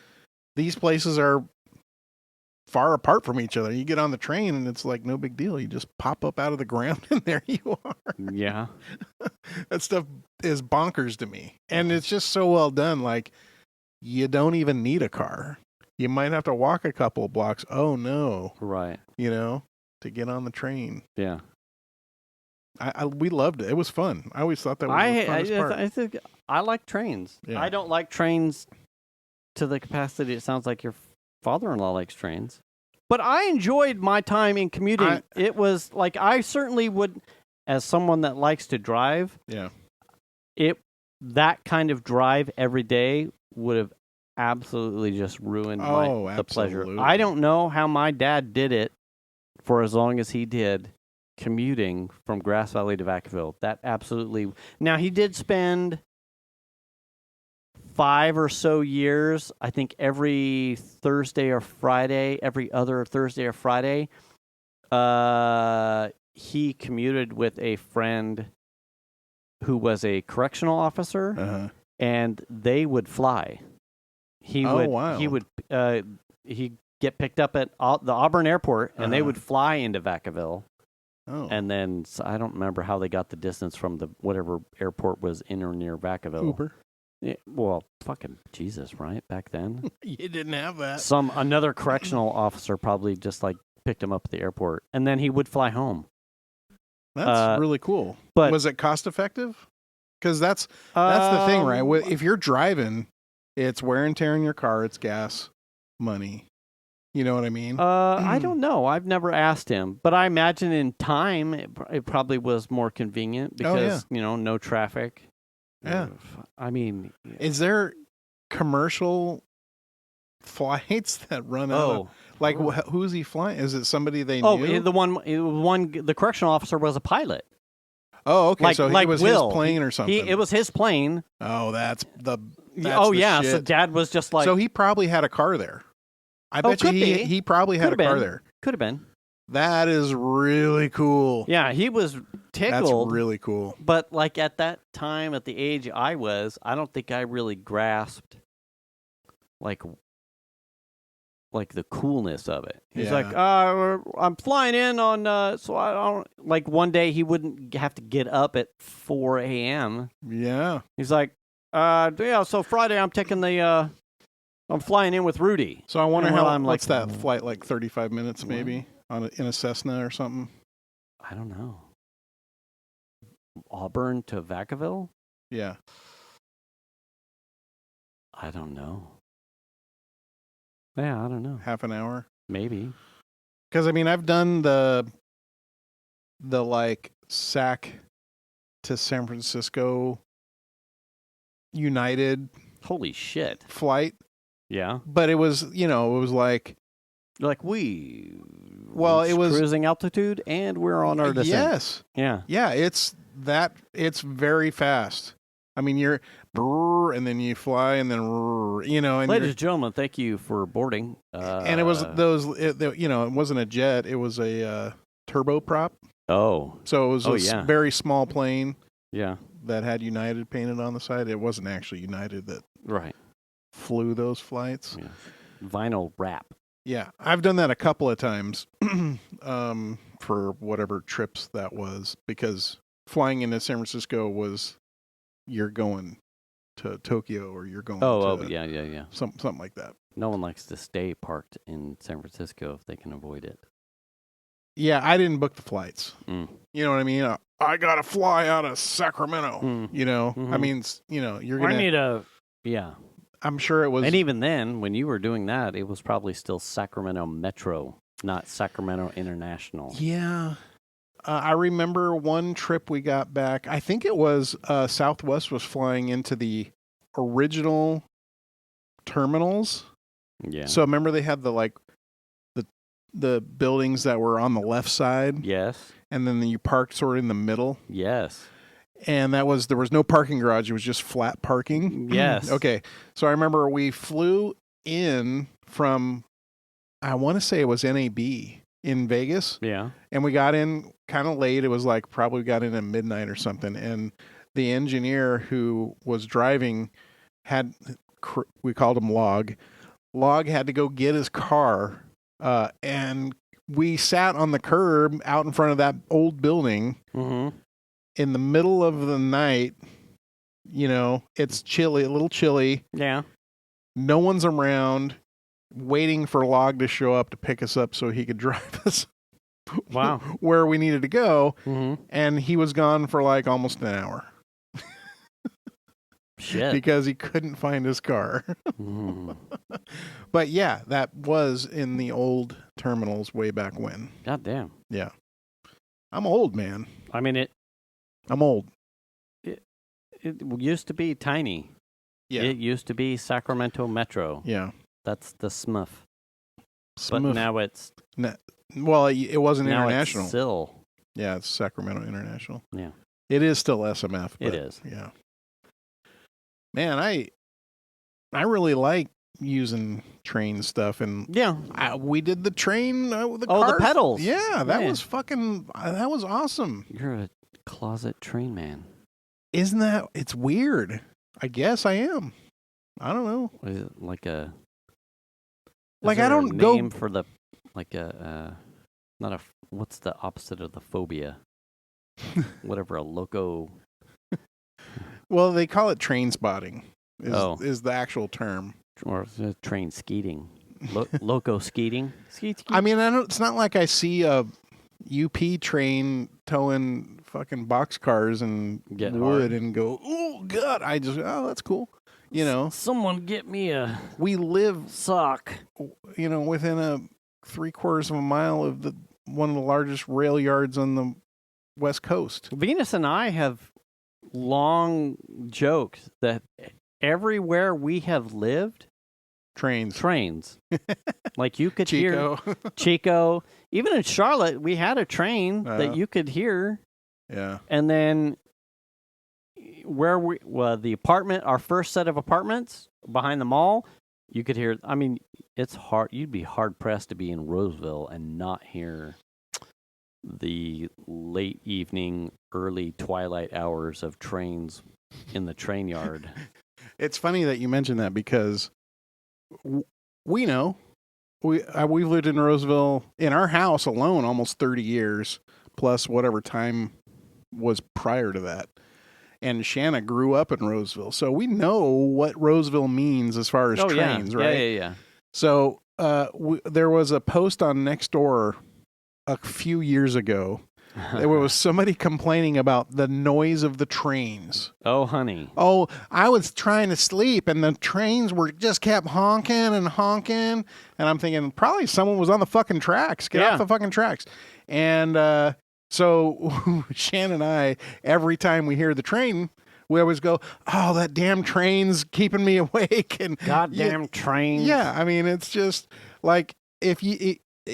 these places are far apart from each other. You get on the train and it's like no big deal. You just pop up out of the ground and there you are. Yeah. That stuff is bonkers to me. And it's just so well done. Like you don't even need a car. You might have to walk a couple of blocks. Oh no. Right. You know, to get on the train. Yeah. We loved it. It was fun. I always thought that was the funnest part. I think I like trains. Yeah. I don't like trains to the capacity it sounds like your father-in-law likes trains. But I enjoyed my time in commuting. It was like I certainly would, as someone that likes to drive. Yeah. That kind of drive every day would have absolutely just ruined the pleasure. I don't know how my dad did it for as long as he did. Commuting from Grass Valley to Vacaville. That absolutely. Now, he did spend 5 or so years, I think every Thursday or Friday, every other Thursday or Friday, he commuted with a friend who was a correctional officer, and they would fly. He'd get picked up at the Auburn Airport, and they would fly into Vacaville. Oh. And then I don't remember how they got the distance from the whatever airport was in or near Vacaville. Uber. Yeah, well, fucking Jesus, right? Back then, you didn't have that. Another correctional officer probably just like picked him up at the airport, and then he would fly home. That's really cool. But was it cost effective? Because that's the thing, right? If you're driving, it's wear and tear in your car. It's gas, money. You know what I mean? I don't know. I've never asked him, but I imagine in time it probably was more convenient because no traffic. Yeah. I mean, is there commercial flights that run out? Like, who's he flying? Is it somebody they knew? Oh, the correctional officer was a pilot. Oh, okay. So it was his Will. plane or something. It was his plane. Oh, that's the yeah. shit. So Dad was just like. So he probably had a car there. I bet you he probably had a car there. Could have been. That is really cool. Yeah, he was tickled. That's really cool. But like at that time, at the age I was, I don't think I really grasped like the coolness of it. He's like, I'm flying in on, so I don't, like one day he wouldn't have to get up at 4 a.m. Yeah. He's like, so Friday I'm taking I'm flying in with Rudy. So I wonder what's that flight, like 35 minutes maybe in a Cessna or something? I don't know. Auburn to Vacaville? Yeah. I don't know. Yeah, I don't know. Half an hour? Maybe. Because, I mean, I've done the like SAC to San Francisco United. Holy shit. Flight. Yeah. But it was, it was like. It was cruising altitude and we're on our descent. Yes. Yeah. Yeah, it's very fast. I mean, you're and then you fly and then and ladies and gentlemen, thank you for boarding. And it was it wasn't a jet, it was a turboprop. Oh. So it was a very small plane. Yeah. That had United painted on the side. It wasn't actually United that flew those flights. Yeah. Vinyl wrap. Yeah, I've done that a couple of times for whatever trips that was, because flying into San Francisco was you're going to Tokyo or you're going to yeah. something like that. No one likes to stay parked in San Francisco if they can avoid it. Yeah, I didn't book the flights. Mm. You know what I mean? I got to fly out of Sacramento, you know? Mm-hmm. I mean, you know, you're going to... Yeah. I'm sure it was... And even then, when you were doing that, it was probably still Sacramento Metro, not Sacramento International. Yeah. I remember one trip we got back. I think it was Southwest was flying into the original terminals. Yeah. So remember they had the buildings that were on the left side? Yes. And then you parked sort of in the middle? Yes. And there was no parking garage. It was just flat parking? Yes. Okay. So I remember we flew in from, I want to say it was NAB in Vegas. Yeah. And we got in kind of late. It was like probably got in at midnight or something. And the engineer who was driving we called him Log. Log had to go get his car. And we sat on the curb out in front of that old building in the middle of the night. You know, it's chilly, a little chilly. Yeah. No one's around, waiting for Log to show up to pick us up so he could drive us where we needed to go. And he was gone for like almost an hour. Shit. Because he couldn't find his car. But yeah, that was in the old terminals way back when. God damn. Yeah. I'm old, man. I mean, I'm old. It used to be tiny. Yeah. It used to be Sacramento Metro. Yeah. That's the SMUF. But now it's... Well, it wasn't now international. It's still... Yeah, it's Sacramento International. Yeah. It is still SMF. It is. Yeah. Man, I really like using train stuff, and we did the train with the cars. The pedals. Yeah, that was that was awesome. You're a closet train man. Isn't that? It's weird. I guess I am. I don't know. Is it like a? Like I don't go name for the like a not a what's the opposite of the phobia? Whatever a loco. Well, they call it train spotting. Is the actual term. Or train skeeting. Loco skeeting. Skeet. I mean, it's not like I see a UP train towing fucking boxcars and wood and go, oh, God. That's cool. You know. Someone get me a We live sock. You know, within a 3/4 of a mile of one of the largest rail yards on the West Coast. Venus and I have long joked that everywhere we have lived, trains. Like you could hear Chico. Even in Charlotte, we had a train that you could hear. Yeah. And then the apartment, our first set of apartments behind the mall, you could hear. I mean, it's hard. You'd be hard pressed to be in Roseville and not hear the late evening, early twilight hours of trains in the train yard. It's funny that you mentioned that because we know we've lived in Roseville in our house alone almost 30 years plus whatever time was prior to that. And Shanna grew up in Roseville, so we know what Roseville means as far as trains, right? Yeah. So there was a post on Nextdoor a few years ago. There was somebody complaining about the noise of the trains. Oh, honey. Oh, I was trying to sleep, and the trains just kept honking and honking. And I'm thinking, probably someone was on the fucking tracks. Get off the fucking tracks. And so Shan and I, every time we hear the train, we always go, oh, that damn train's keeping me awake. And goddamn train. Yeah, I mean, it's just like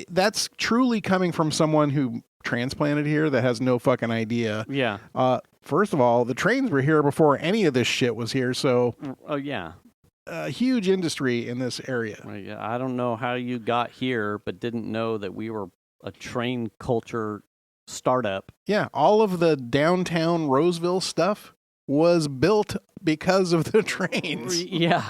that's truly coming from someone who transplanted here that has no fucking idea. Yeah. First of all, the trains were here before any of this shit was here, so. Oh yeah. A huge industry in this area. I don't know how you got here, but didn't know that we were a train culture startup. Yeah, all of the downtown Roseville stuff was built because of the trains. Yeah.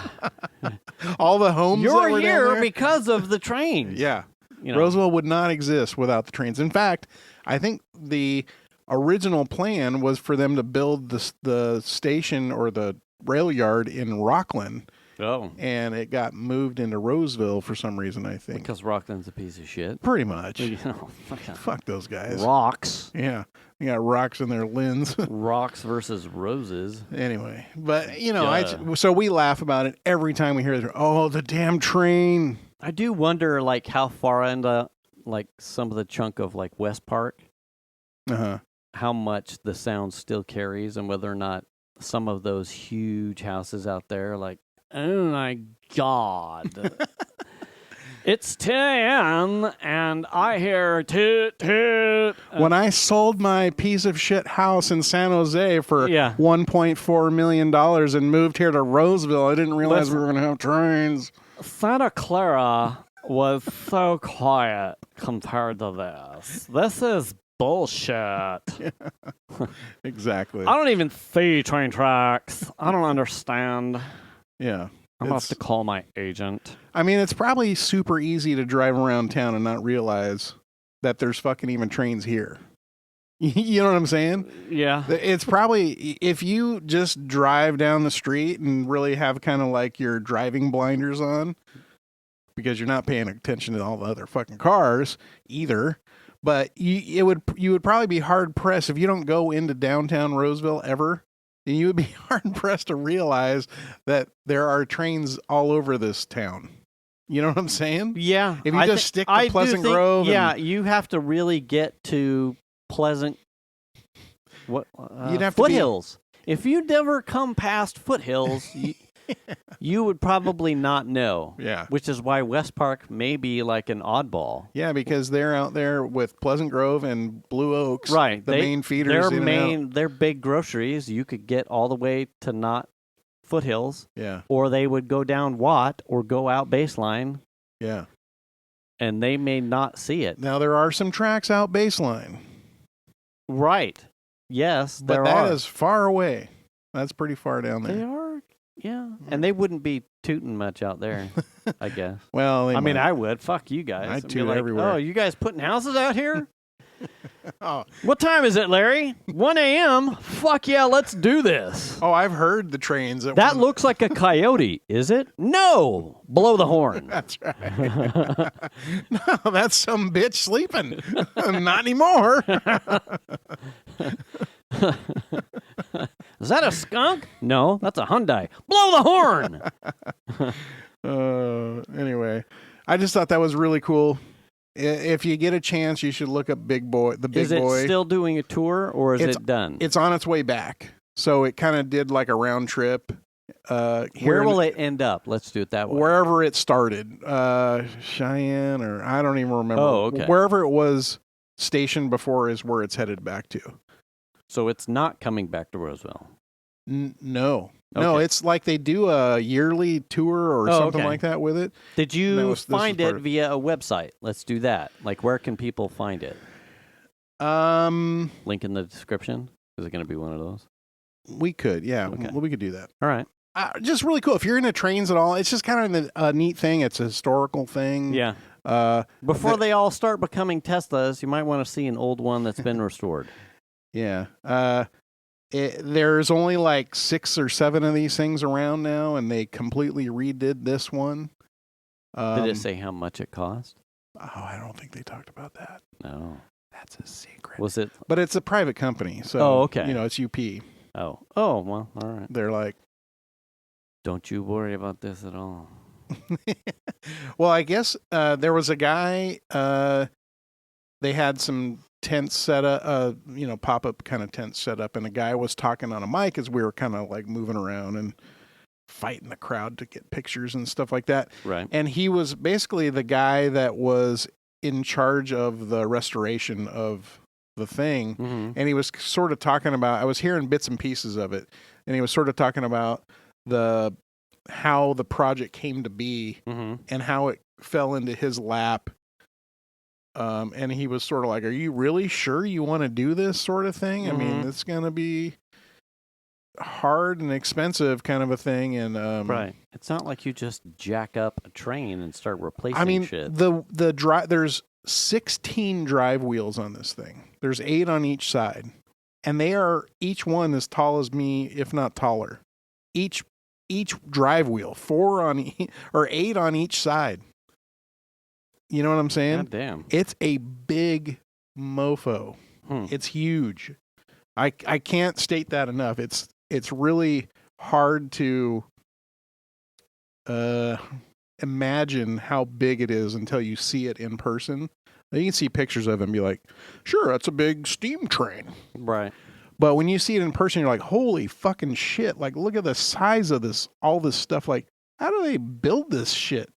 All the homes that You're were down here there. because of the trains. Yeah. You know. Roseville would not exist without the trains. In fact, I think the original plan was for them to build the station or the rail yard in Rockland. Oh. And it got moved into Roseville for some reason, I think. Because Rockland's a piece of shit. Pretty much. You know, Fuck those guys. Rocks. Yeah. They got rocks in their lens. Rocks versus roses. Anyway, but, you know, so we laugh about it every time we hear it. Oh, the damn train. I do wonder, like, how far into, like, some of the chunk of, like, West Park, how much the sound still carries and whether or not some of those huge houses out there, like, oh, my God. It's 10 a.m. and I hear toot, toot. When I sold my piece of shit house in San Jose for $1.4 million and moved here to Roseville, I didn't realize we were going to have trains. Santa Clara was so quiet compared to this. This is bullshit. Yeah. Exactly. I don't even see train tracks. I don't understand. Yeah. I'm going to have to call my agent. I mean, it's probably super easy to drive around town and not realize that there's fucking even trains here. You know what I'm saying? Yeah. It's probably, if you just drive down the street and really have kind of like your driving blinders on, because you're not paying attention to all the other fucking cars either, but you would probably be hard pressed if you don't go into downtown Roseville ever. And you would be hard pressed to realize that there are trains all over this town. You know what I'm saying? Yeah. If you just stick to Pleasant Grove. Yeah, you have to really get to Pleasant. What? You'd have Foothills. If you never come past Foothills, you would probably not know. Yeah. Which is why West Park may be like an oddball. Yeah, because they're out there with Pleasant Grove and Blue Oaks. Right. The main feeders. Their big groceries, you could get all the way to not Foothills. Yeah. Or they would go down Watt or go out Baseline. Yeah. And they may not see it. Now, there are some tracks out Baseline. Right. Yes, but that is far away. That's pretty far down there. They are, yeah. And they wouldn't be tooting much out there, I guess. Well, I mean, I would. Fuck you guys. I'd toot everywhere. Oh, you guys putting houses out here? Oh. What time is it, Larry? 1 a.m.? Fuck yeah, let's do this. Oh, I've heard the trains. That looks like a coyote, is it? No! Blow the horn. That's right. No, that's some bitch sleeping. Not anymore. Is that a skunk? No, that's a Hyundai. Blow the horn! Anyway, I just thought that was really cool. If you get a chance, you should look up Big Boy. The Big Boy. Is it still doing a tour, or is it done? It's on its way back. So it kind of did like a round trip. Where will it end up? Let's do it that way. Wherever it started. Cheyenne, or I don't even remember. Oh, okay. Wherever it was stationed before is where it's headed back to. So it's not coming back to Roseville? No. Okay. No, it's like they do a yearly tour or something like that with it. Did you find it via a website? Let's do that. Like, where can people find it? Link in the description? Is it going to be one of those? We could, yeah. Okay. We could do that. All right. Just really cool. If you're into trains at all, it's just kind of a neat thing. It's a historical thing. Yeah. Before they all start becoming Teslas, you might want to see an old one that's been restored. Yeah. There's only like 6 or 7 of these things around now, and they completely redid this one. Did it say how much it cost? Oh, I don't think they talked about that. No. That's a secret. Was it? But it's a private company, so okay. It's UP. Oh, well, all right. They're like, don't you worry about this at all. Well, I guess there was a guy. They had some tents set up, pop-up kind of tents set up, and a guy was talking on a mic as we were kind of like moving around and fighting the crowd to get pictures and stuff like that. Right. And he was basically the guy that was in charge of the restoration of the thing. Mm-hmm. And he was sort of talking about, I was hearing bits and pieces of it, and he was sort of talking about how the project came to be and how it fell into his lap. And he was sort of like, are you really sure you want to do this sort of thing? I mean, it's going to be hard and expensive kind of a thing. And right. It's not like you just jack up a train and start replacing shit. There's 16 drive wheels on this thing. There's 8 on each side. And they are each one as tall as me, if not taller. Each drive wheel, 8 on each side. You know what I'm saying? God damn. It's a big mofo. It's huge. I can't state that enough. It's really hard to imagine how big it is until you see it in person. You can see pictures of it and be like, sure, that's a big steam train. Right. But when you see it in person, you're like, holy fucking shit. Like, look at the size of all this stuff. Like, how do they build this shit?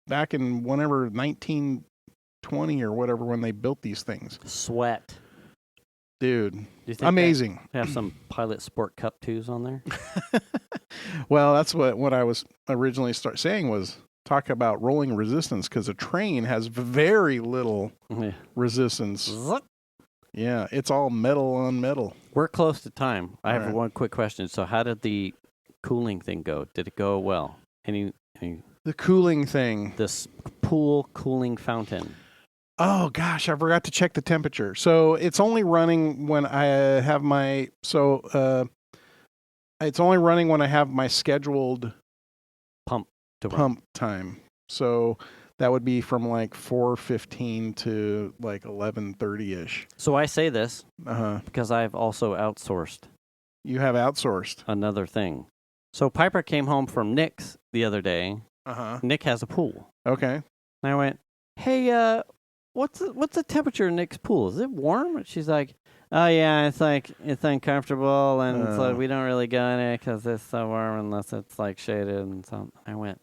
Back in whenever 1920 or whatever, when they built these things. Sweat. Dude, amazing. Have some Pilot Sport Cup 2s on there? Well, that's what I was originally saying was talk about rolling resistance, because a train has very little resistance. Yeah, it's all metal on metal. We're close to time. I have one quick question. So how did the cooling thing go? Did it go well? The cooling thing. This pool cooling fountain. Oh, gosh, I forgot to check the temperature. So it's only running when I have my... it's only running when I have my scheduled... pump time. So that would be from like 4:15 to like 11:30-ish. So I say this because I've also outsourced. You have outsourced? Another thing. So Piper came home from Nick's the other day. Nick has a pool. Okay. And I went, hey, what's the temperature in Nick's pool? Is it warm? And she's like, oh, yeah, it's uncomfortable, and it's like we don't really go in it because it's so warm unless it's like shaded and something. I went,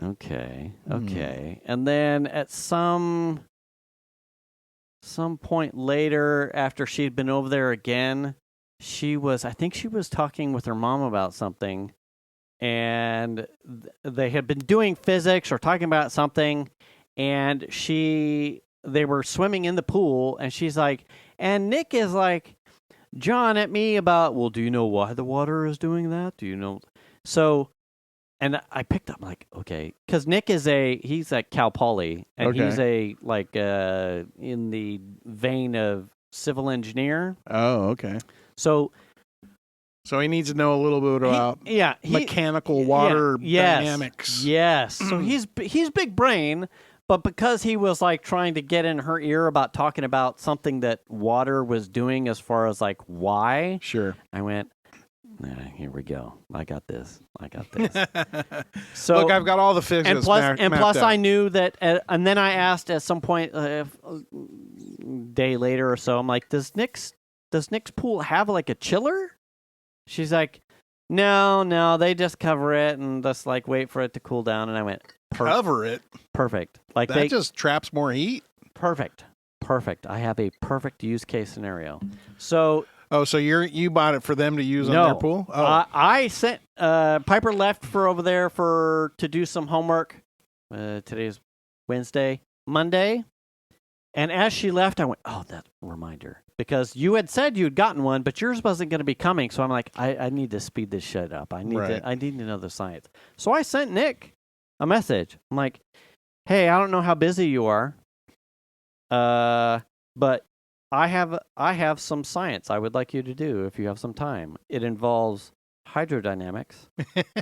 okay. And then at some point later, after she'd been over there again, I think she was talking with her mom about something, and they had been doing physics or talking about something, and they were swimming in the pool, and she's like, and Nick is like, John at me about, well, do you know why the water is doing that? Do you know? So, and I picked up like, okay, because Nick he's at Cal Poly, and he's in the vein of civil engineer. Oh, okay. So he needs to know a little bit about mechanical water dynamics. Yes. So he's big brain. But because he was like trying to get in her ear about talking about something that water was doing as far as like why, sure, I went, here we go. I got this. So look, I've got all the physics. And plus, I knew that. And then I asked at some point, a day later or so, I'm like, does Nick's pool have like a chiller? She's like, no, they just cover it and just like wait for it to cool down. And I went, cover it. Perfect. Like that just traps more heat. Perfect. I have a perfect use case scenario. So. Oh, so you bought it for them to use on their pool? Oh. I sent Piper left for over there to do some homework. Today's Wednesday, Monday, and as she left, I went, oh, that reminder, because you had said you'd gotten one, but yours wasn't going to be coming. So I'm like, I need to speed this shit up. I need to know the science. So I sent Nick a message. I'm like, hey, I don't know how busy you are, but I have some science I would like you to do if you have some time. It involves hydrodynamics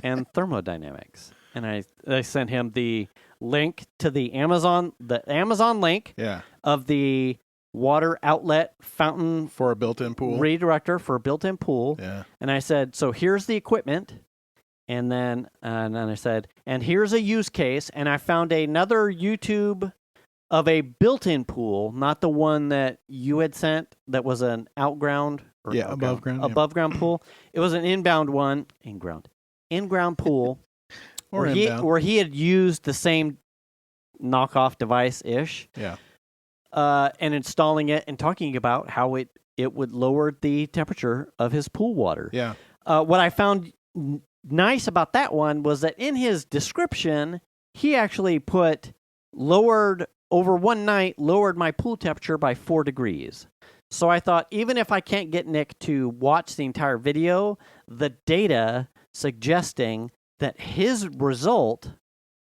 and thermodynamics. And I sent him the link to the Amazon link of the water outlet fountain for a built-in pool. Redirector for a built-in pool. Yeah. And I said, so here's the equipment. And then I said, and here's a use case. And I found another YouTube of a built-in pool, not the one that you had sent that was an above ground pool. It was an in-ground pool where he had used the same knockoff device-ish. Yeah. And installing it and talking about how it would lower the temperature of his pool water. Yeah. What I found nice about that one was that in his description, he actually put over one night, lowered my pool temperature by 4 degrees. So I thought, even if I can't get Nick to watch the entire video, the data suggesting that his result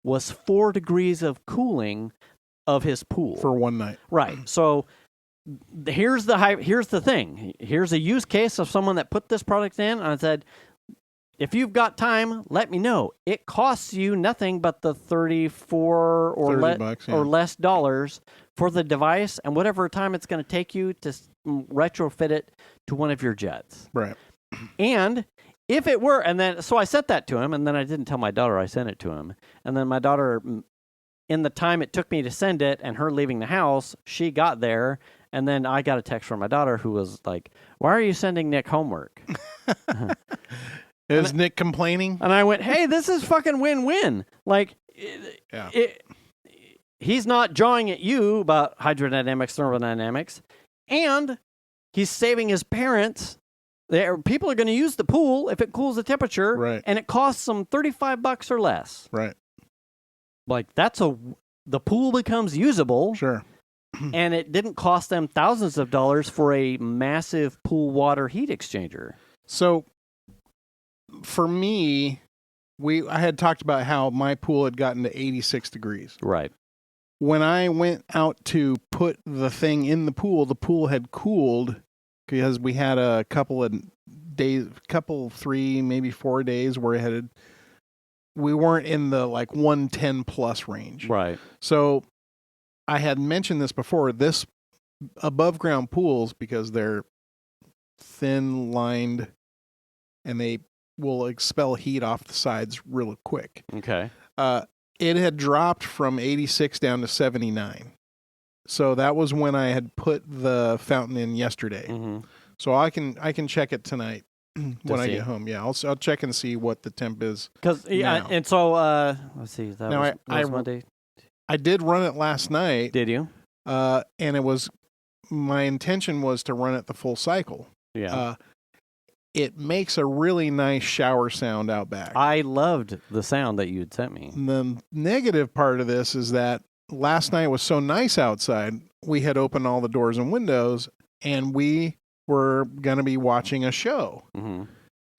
was 4 degrees of cooling of his pool. For one night. Right. So here's the thing. Here's a use case of someone that put this product in, and I said, if you've got time, let me know. It costs you nothing but the $34 or less dollars for the device and whatever time it's going to take you to retrofit it to one of your jets. Right. And if it were, and then, so I sent that to him, and then I didn't tell my daughter I sent it to him. And then my daughter, in the time it took me to send it and her leaving the house, she got there, and then I got a text from my daughter who was like, why are you sending Nick homework? Is Nick complaining? And I went, hey, this is fucking win-win. Like, he's not jawing at you about hydrodynamics, thermodynamics, and he's saving his parents. People are going to use the pool if it cools the temperature, right, and it costs them $35 or less. Right. Like, the pool becomes usable. Sure. And it didn't cost them thousands of dollars for a massive pool water heat exchanger. So, for me, I had talked about how my pool had gotten to 86 degrees. Right. When I went out to put the thing in the pool had cooled because we had a couple of days, 3, maybe 4 days where we weren't in the like 110 plus range. Right. So I had mentioned this before, this above ground pools, because they're thin lined and they will expel heat off the sides real quick. Okay. It had dropped from 86 down to 79. So that was when I had put the fountain in yesterday. Mm-hmm. So I can check it tonight when I get home. Yeah, I'll check and see what the temp is. And so let's see. That now was Monday. I did run it last night. Did you? And it was, my intention was to run it the full cycle. Yeah. It makes a really nice shower sound out back. I loved the sound that you had sent me. The negative part of this is that last night was so nice outside. We had opened all the doors and windows, and we were going to be watching a show. Mm-hmm.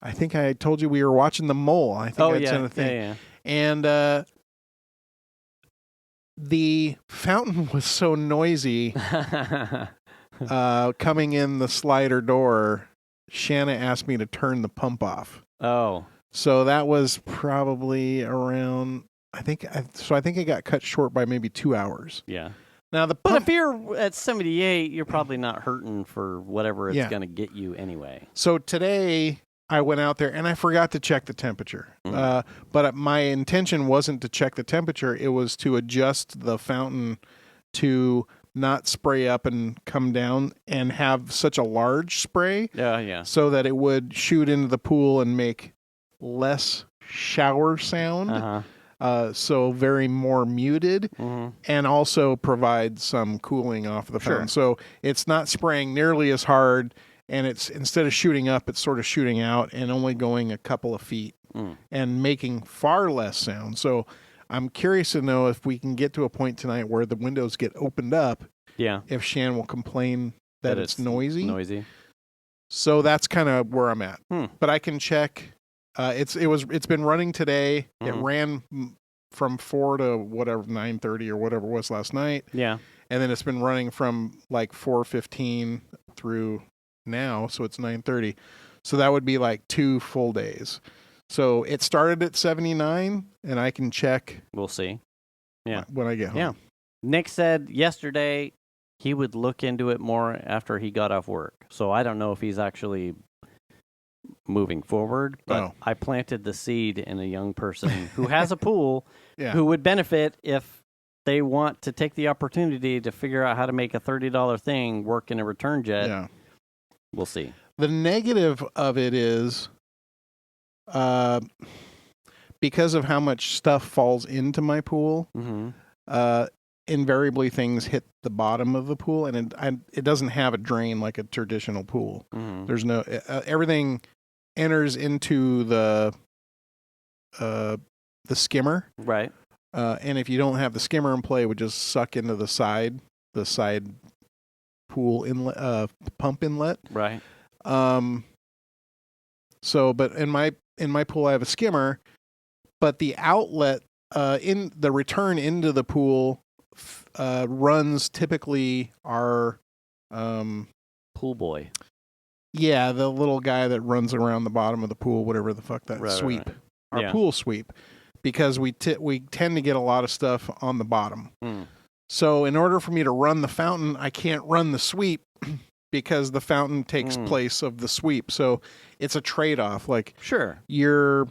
I think I told you we were watching The Mole. I think I sent a thing. Yeah. And the fountain was so noisy coming in the slider door. Shanna asked me to turn the pump off. Oh. So that was probably around, I think it got cut short by maybe 2 hours. Yeah. Now but if you're at 78, you're probably not hurting for whatever it's going to get you anyway. So today I went out there and I forgot to check the temperature. Mm-hmm. But my intention wasn't to check the temperature. It was to adjust the fountain to not spray up and come down and have such a large spray. Yeah. So that it would shoot into the pool and make less shower sound. Uh-huh. So very more muted, mm-hmm. and also provide some cooling off of the fountain. So it's not spraying nearly as hard, and it's, instead of shooting up, it's sort of shooting out and only going a couple of feet and making far less sound. So I'm curious to know if we can get to a point tonight where the windows get opened up. Yeah. If Shan will complain that it's noisy. Noisy. So that's kind of where I'm at. But I can check. It's been running today. Mm-hmm. It ran from 4 to whatever 9:30 or whatever it was last night. Yeah. And then it's been running from like 4:15 through now, so it's 9:30. So that would be like 2 full days. So it started at 79, and I can check. We'll see. Yeah. When I get home. Yeah. Nick said yesterday he would look into it more after he got off work. So I don't know if he's actually moving forward, but I planted the seed in a young person who has a pool who would benefit if they want to take the opportunity to figure out how to make a $30 thing work in a return jet. Yeah. We'll see. The negative of it is because of how much stuff falls into my pool, invariably things hit the bottom of the pool, and it doesn't have a drain like a traditional pool. Mm-hmm. There's no everything enters into the skimmer, right? And if you don't have the skimmer in play, it would just suck into the side pool inlet, pump inlet. Right. So, but in my pool, I have a skimmer, but the outlet in the return into the pool runs typically our pool boy. Yeah, the little guy that runs around the bottom of the pool, whatever the fuck that sweep, right. Our pool sweep, because we tend to get a lot of stuff on the bottom. So in order for me to run the fountain, I can't run the sweep because the fountain takes place of the sweep. So it's a trade-off. Like, sure, you're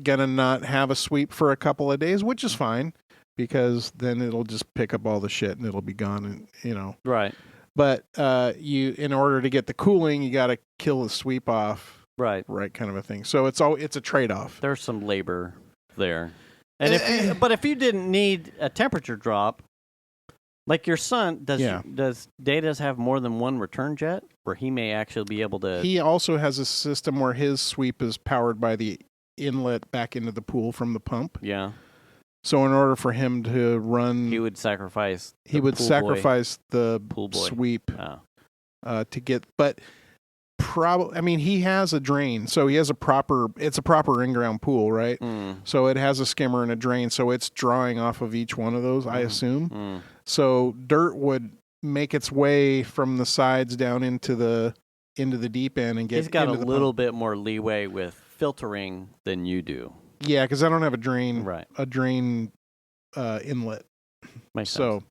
gonna not have a sweep for a couple of days, which is fine, because then it'll just pick up all the shit and it'll be gone, and right. But in order to get the cooling, you got to kill the sweep off, right, kind of a thing. So it's a trade-off. There's some labor there, and if you didn't need a temperature drop, like your son, does Data's have more than one return jet, where he may actually be able to? He also has a system where his sweep is powered by the inlet back into the pool from the pump. Yeah. So in order for him to run, he would sacrifice. The pool boy sweep to get. But probably, I mean, he has a drain, so he has it's a proper in-ground pool, right? So it has a skimmer and a drain, so it's drawing off of each one of those, I assume. So dirt would make its way from the sides down into the deep end and get. He's got a little bit more leeway with filtering than you do. Yeah, because I don't have a drain. Right. A drain inlet. Makes so sense.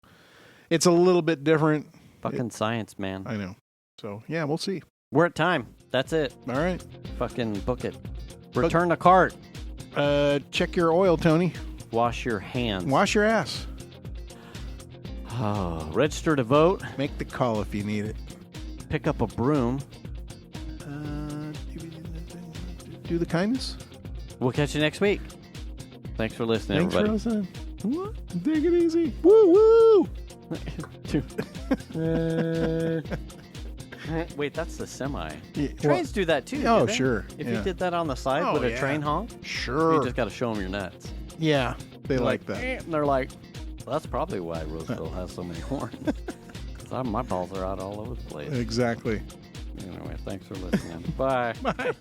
It's a little bit different. Fucking science, man. I know. So yeah, we'll see. We're at time. That's it. All right. Fucking book it. Return the cart. Check your oil, Tony. Wash your hands. Wash your ass. Register to vote. Make the call if you need it. Pick up a broom. Do the kindness. We'll catch you next week. Thanks for listening, everybody. Thanks for listening. Take it easy. Woo woo. Wait, that's the semi. Yeah, Trains do that too. Oh, sure. If you did that on the side with a train honk, sure. You just got to show them your nuts. Yeah, they like that. And they're like, well, that's probably why Roseville has so many horns. Because my balls are out all over the place. Exactly. Anyway, thanks for listening. Bye. Bye.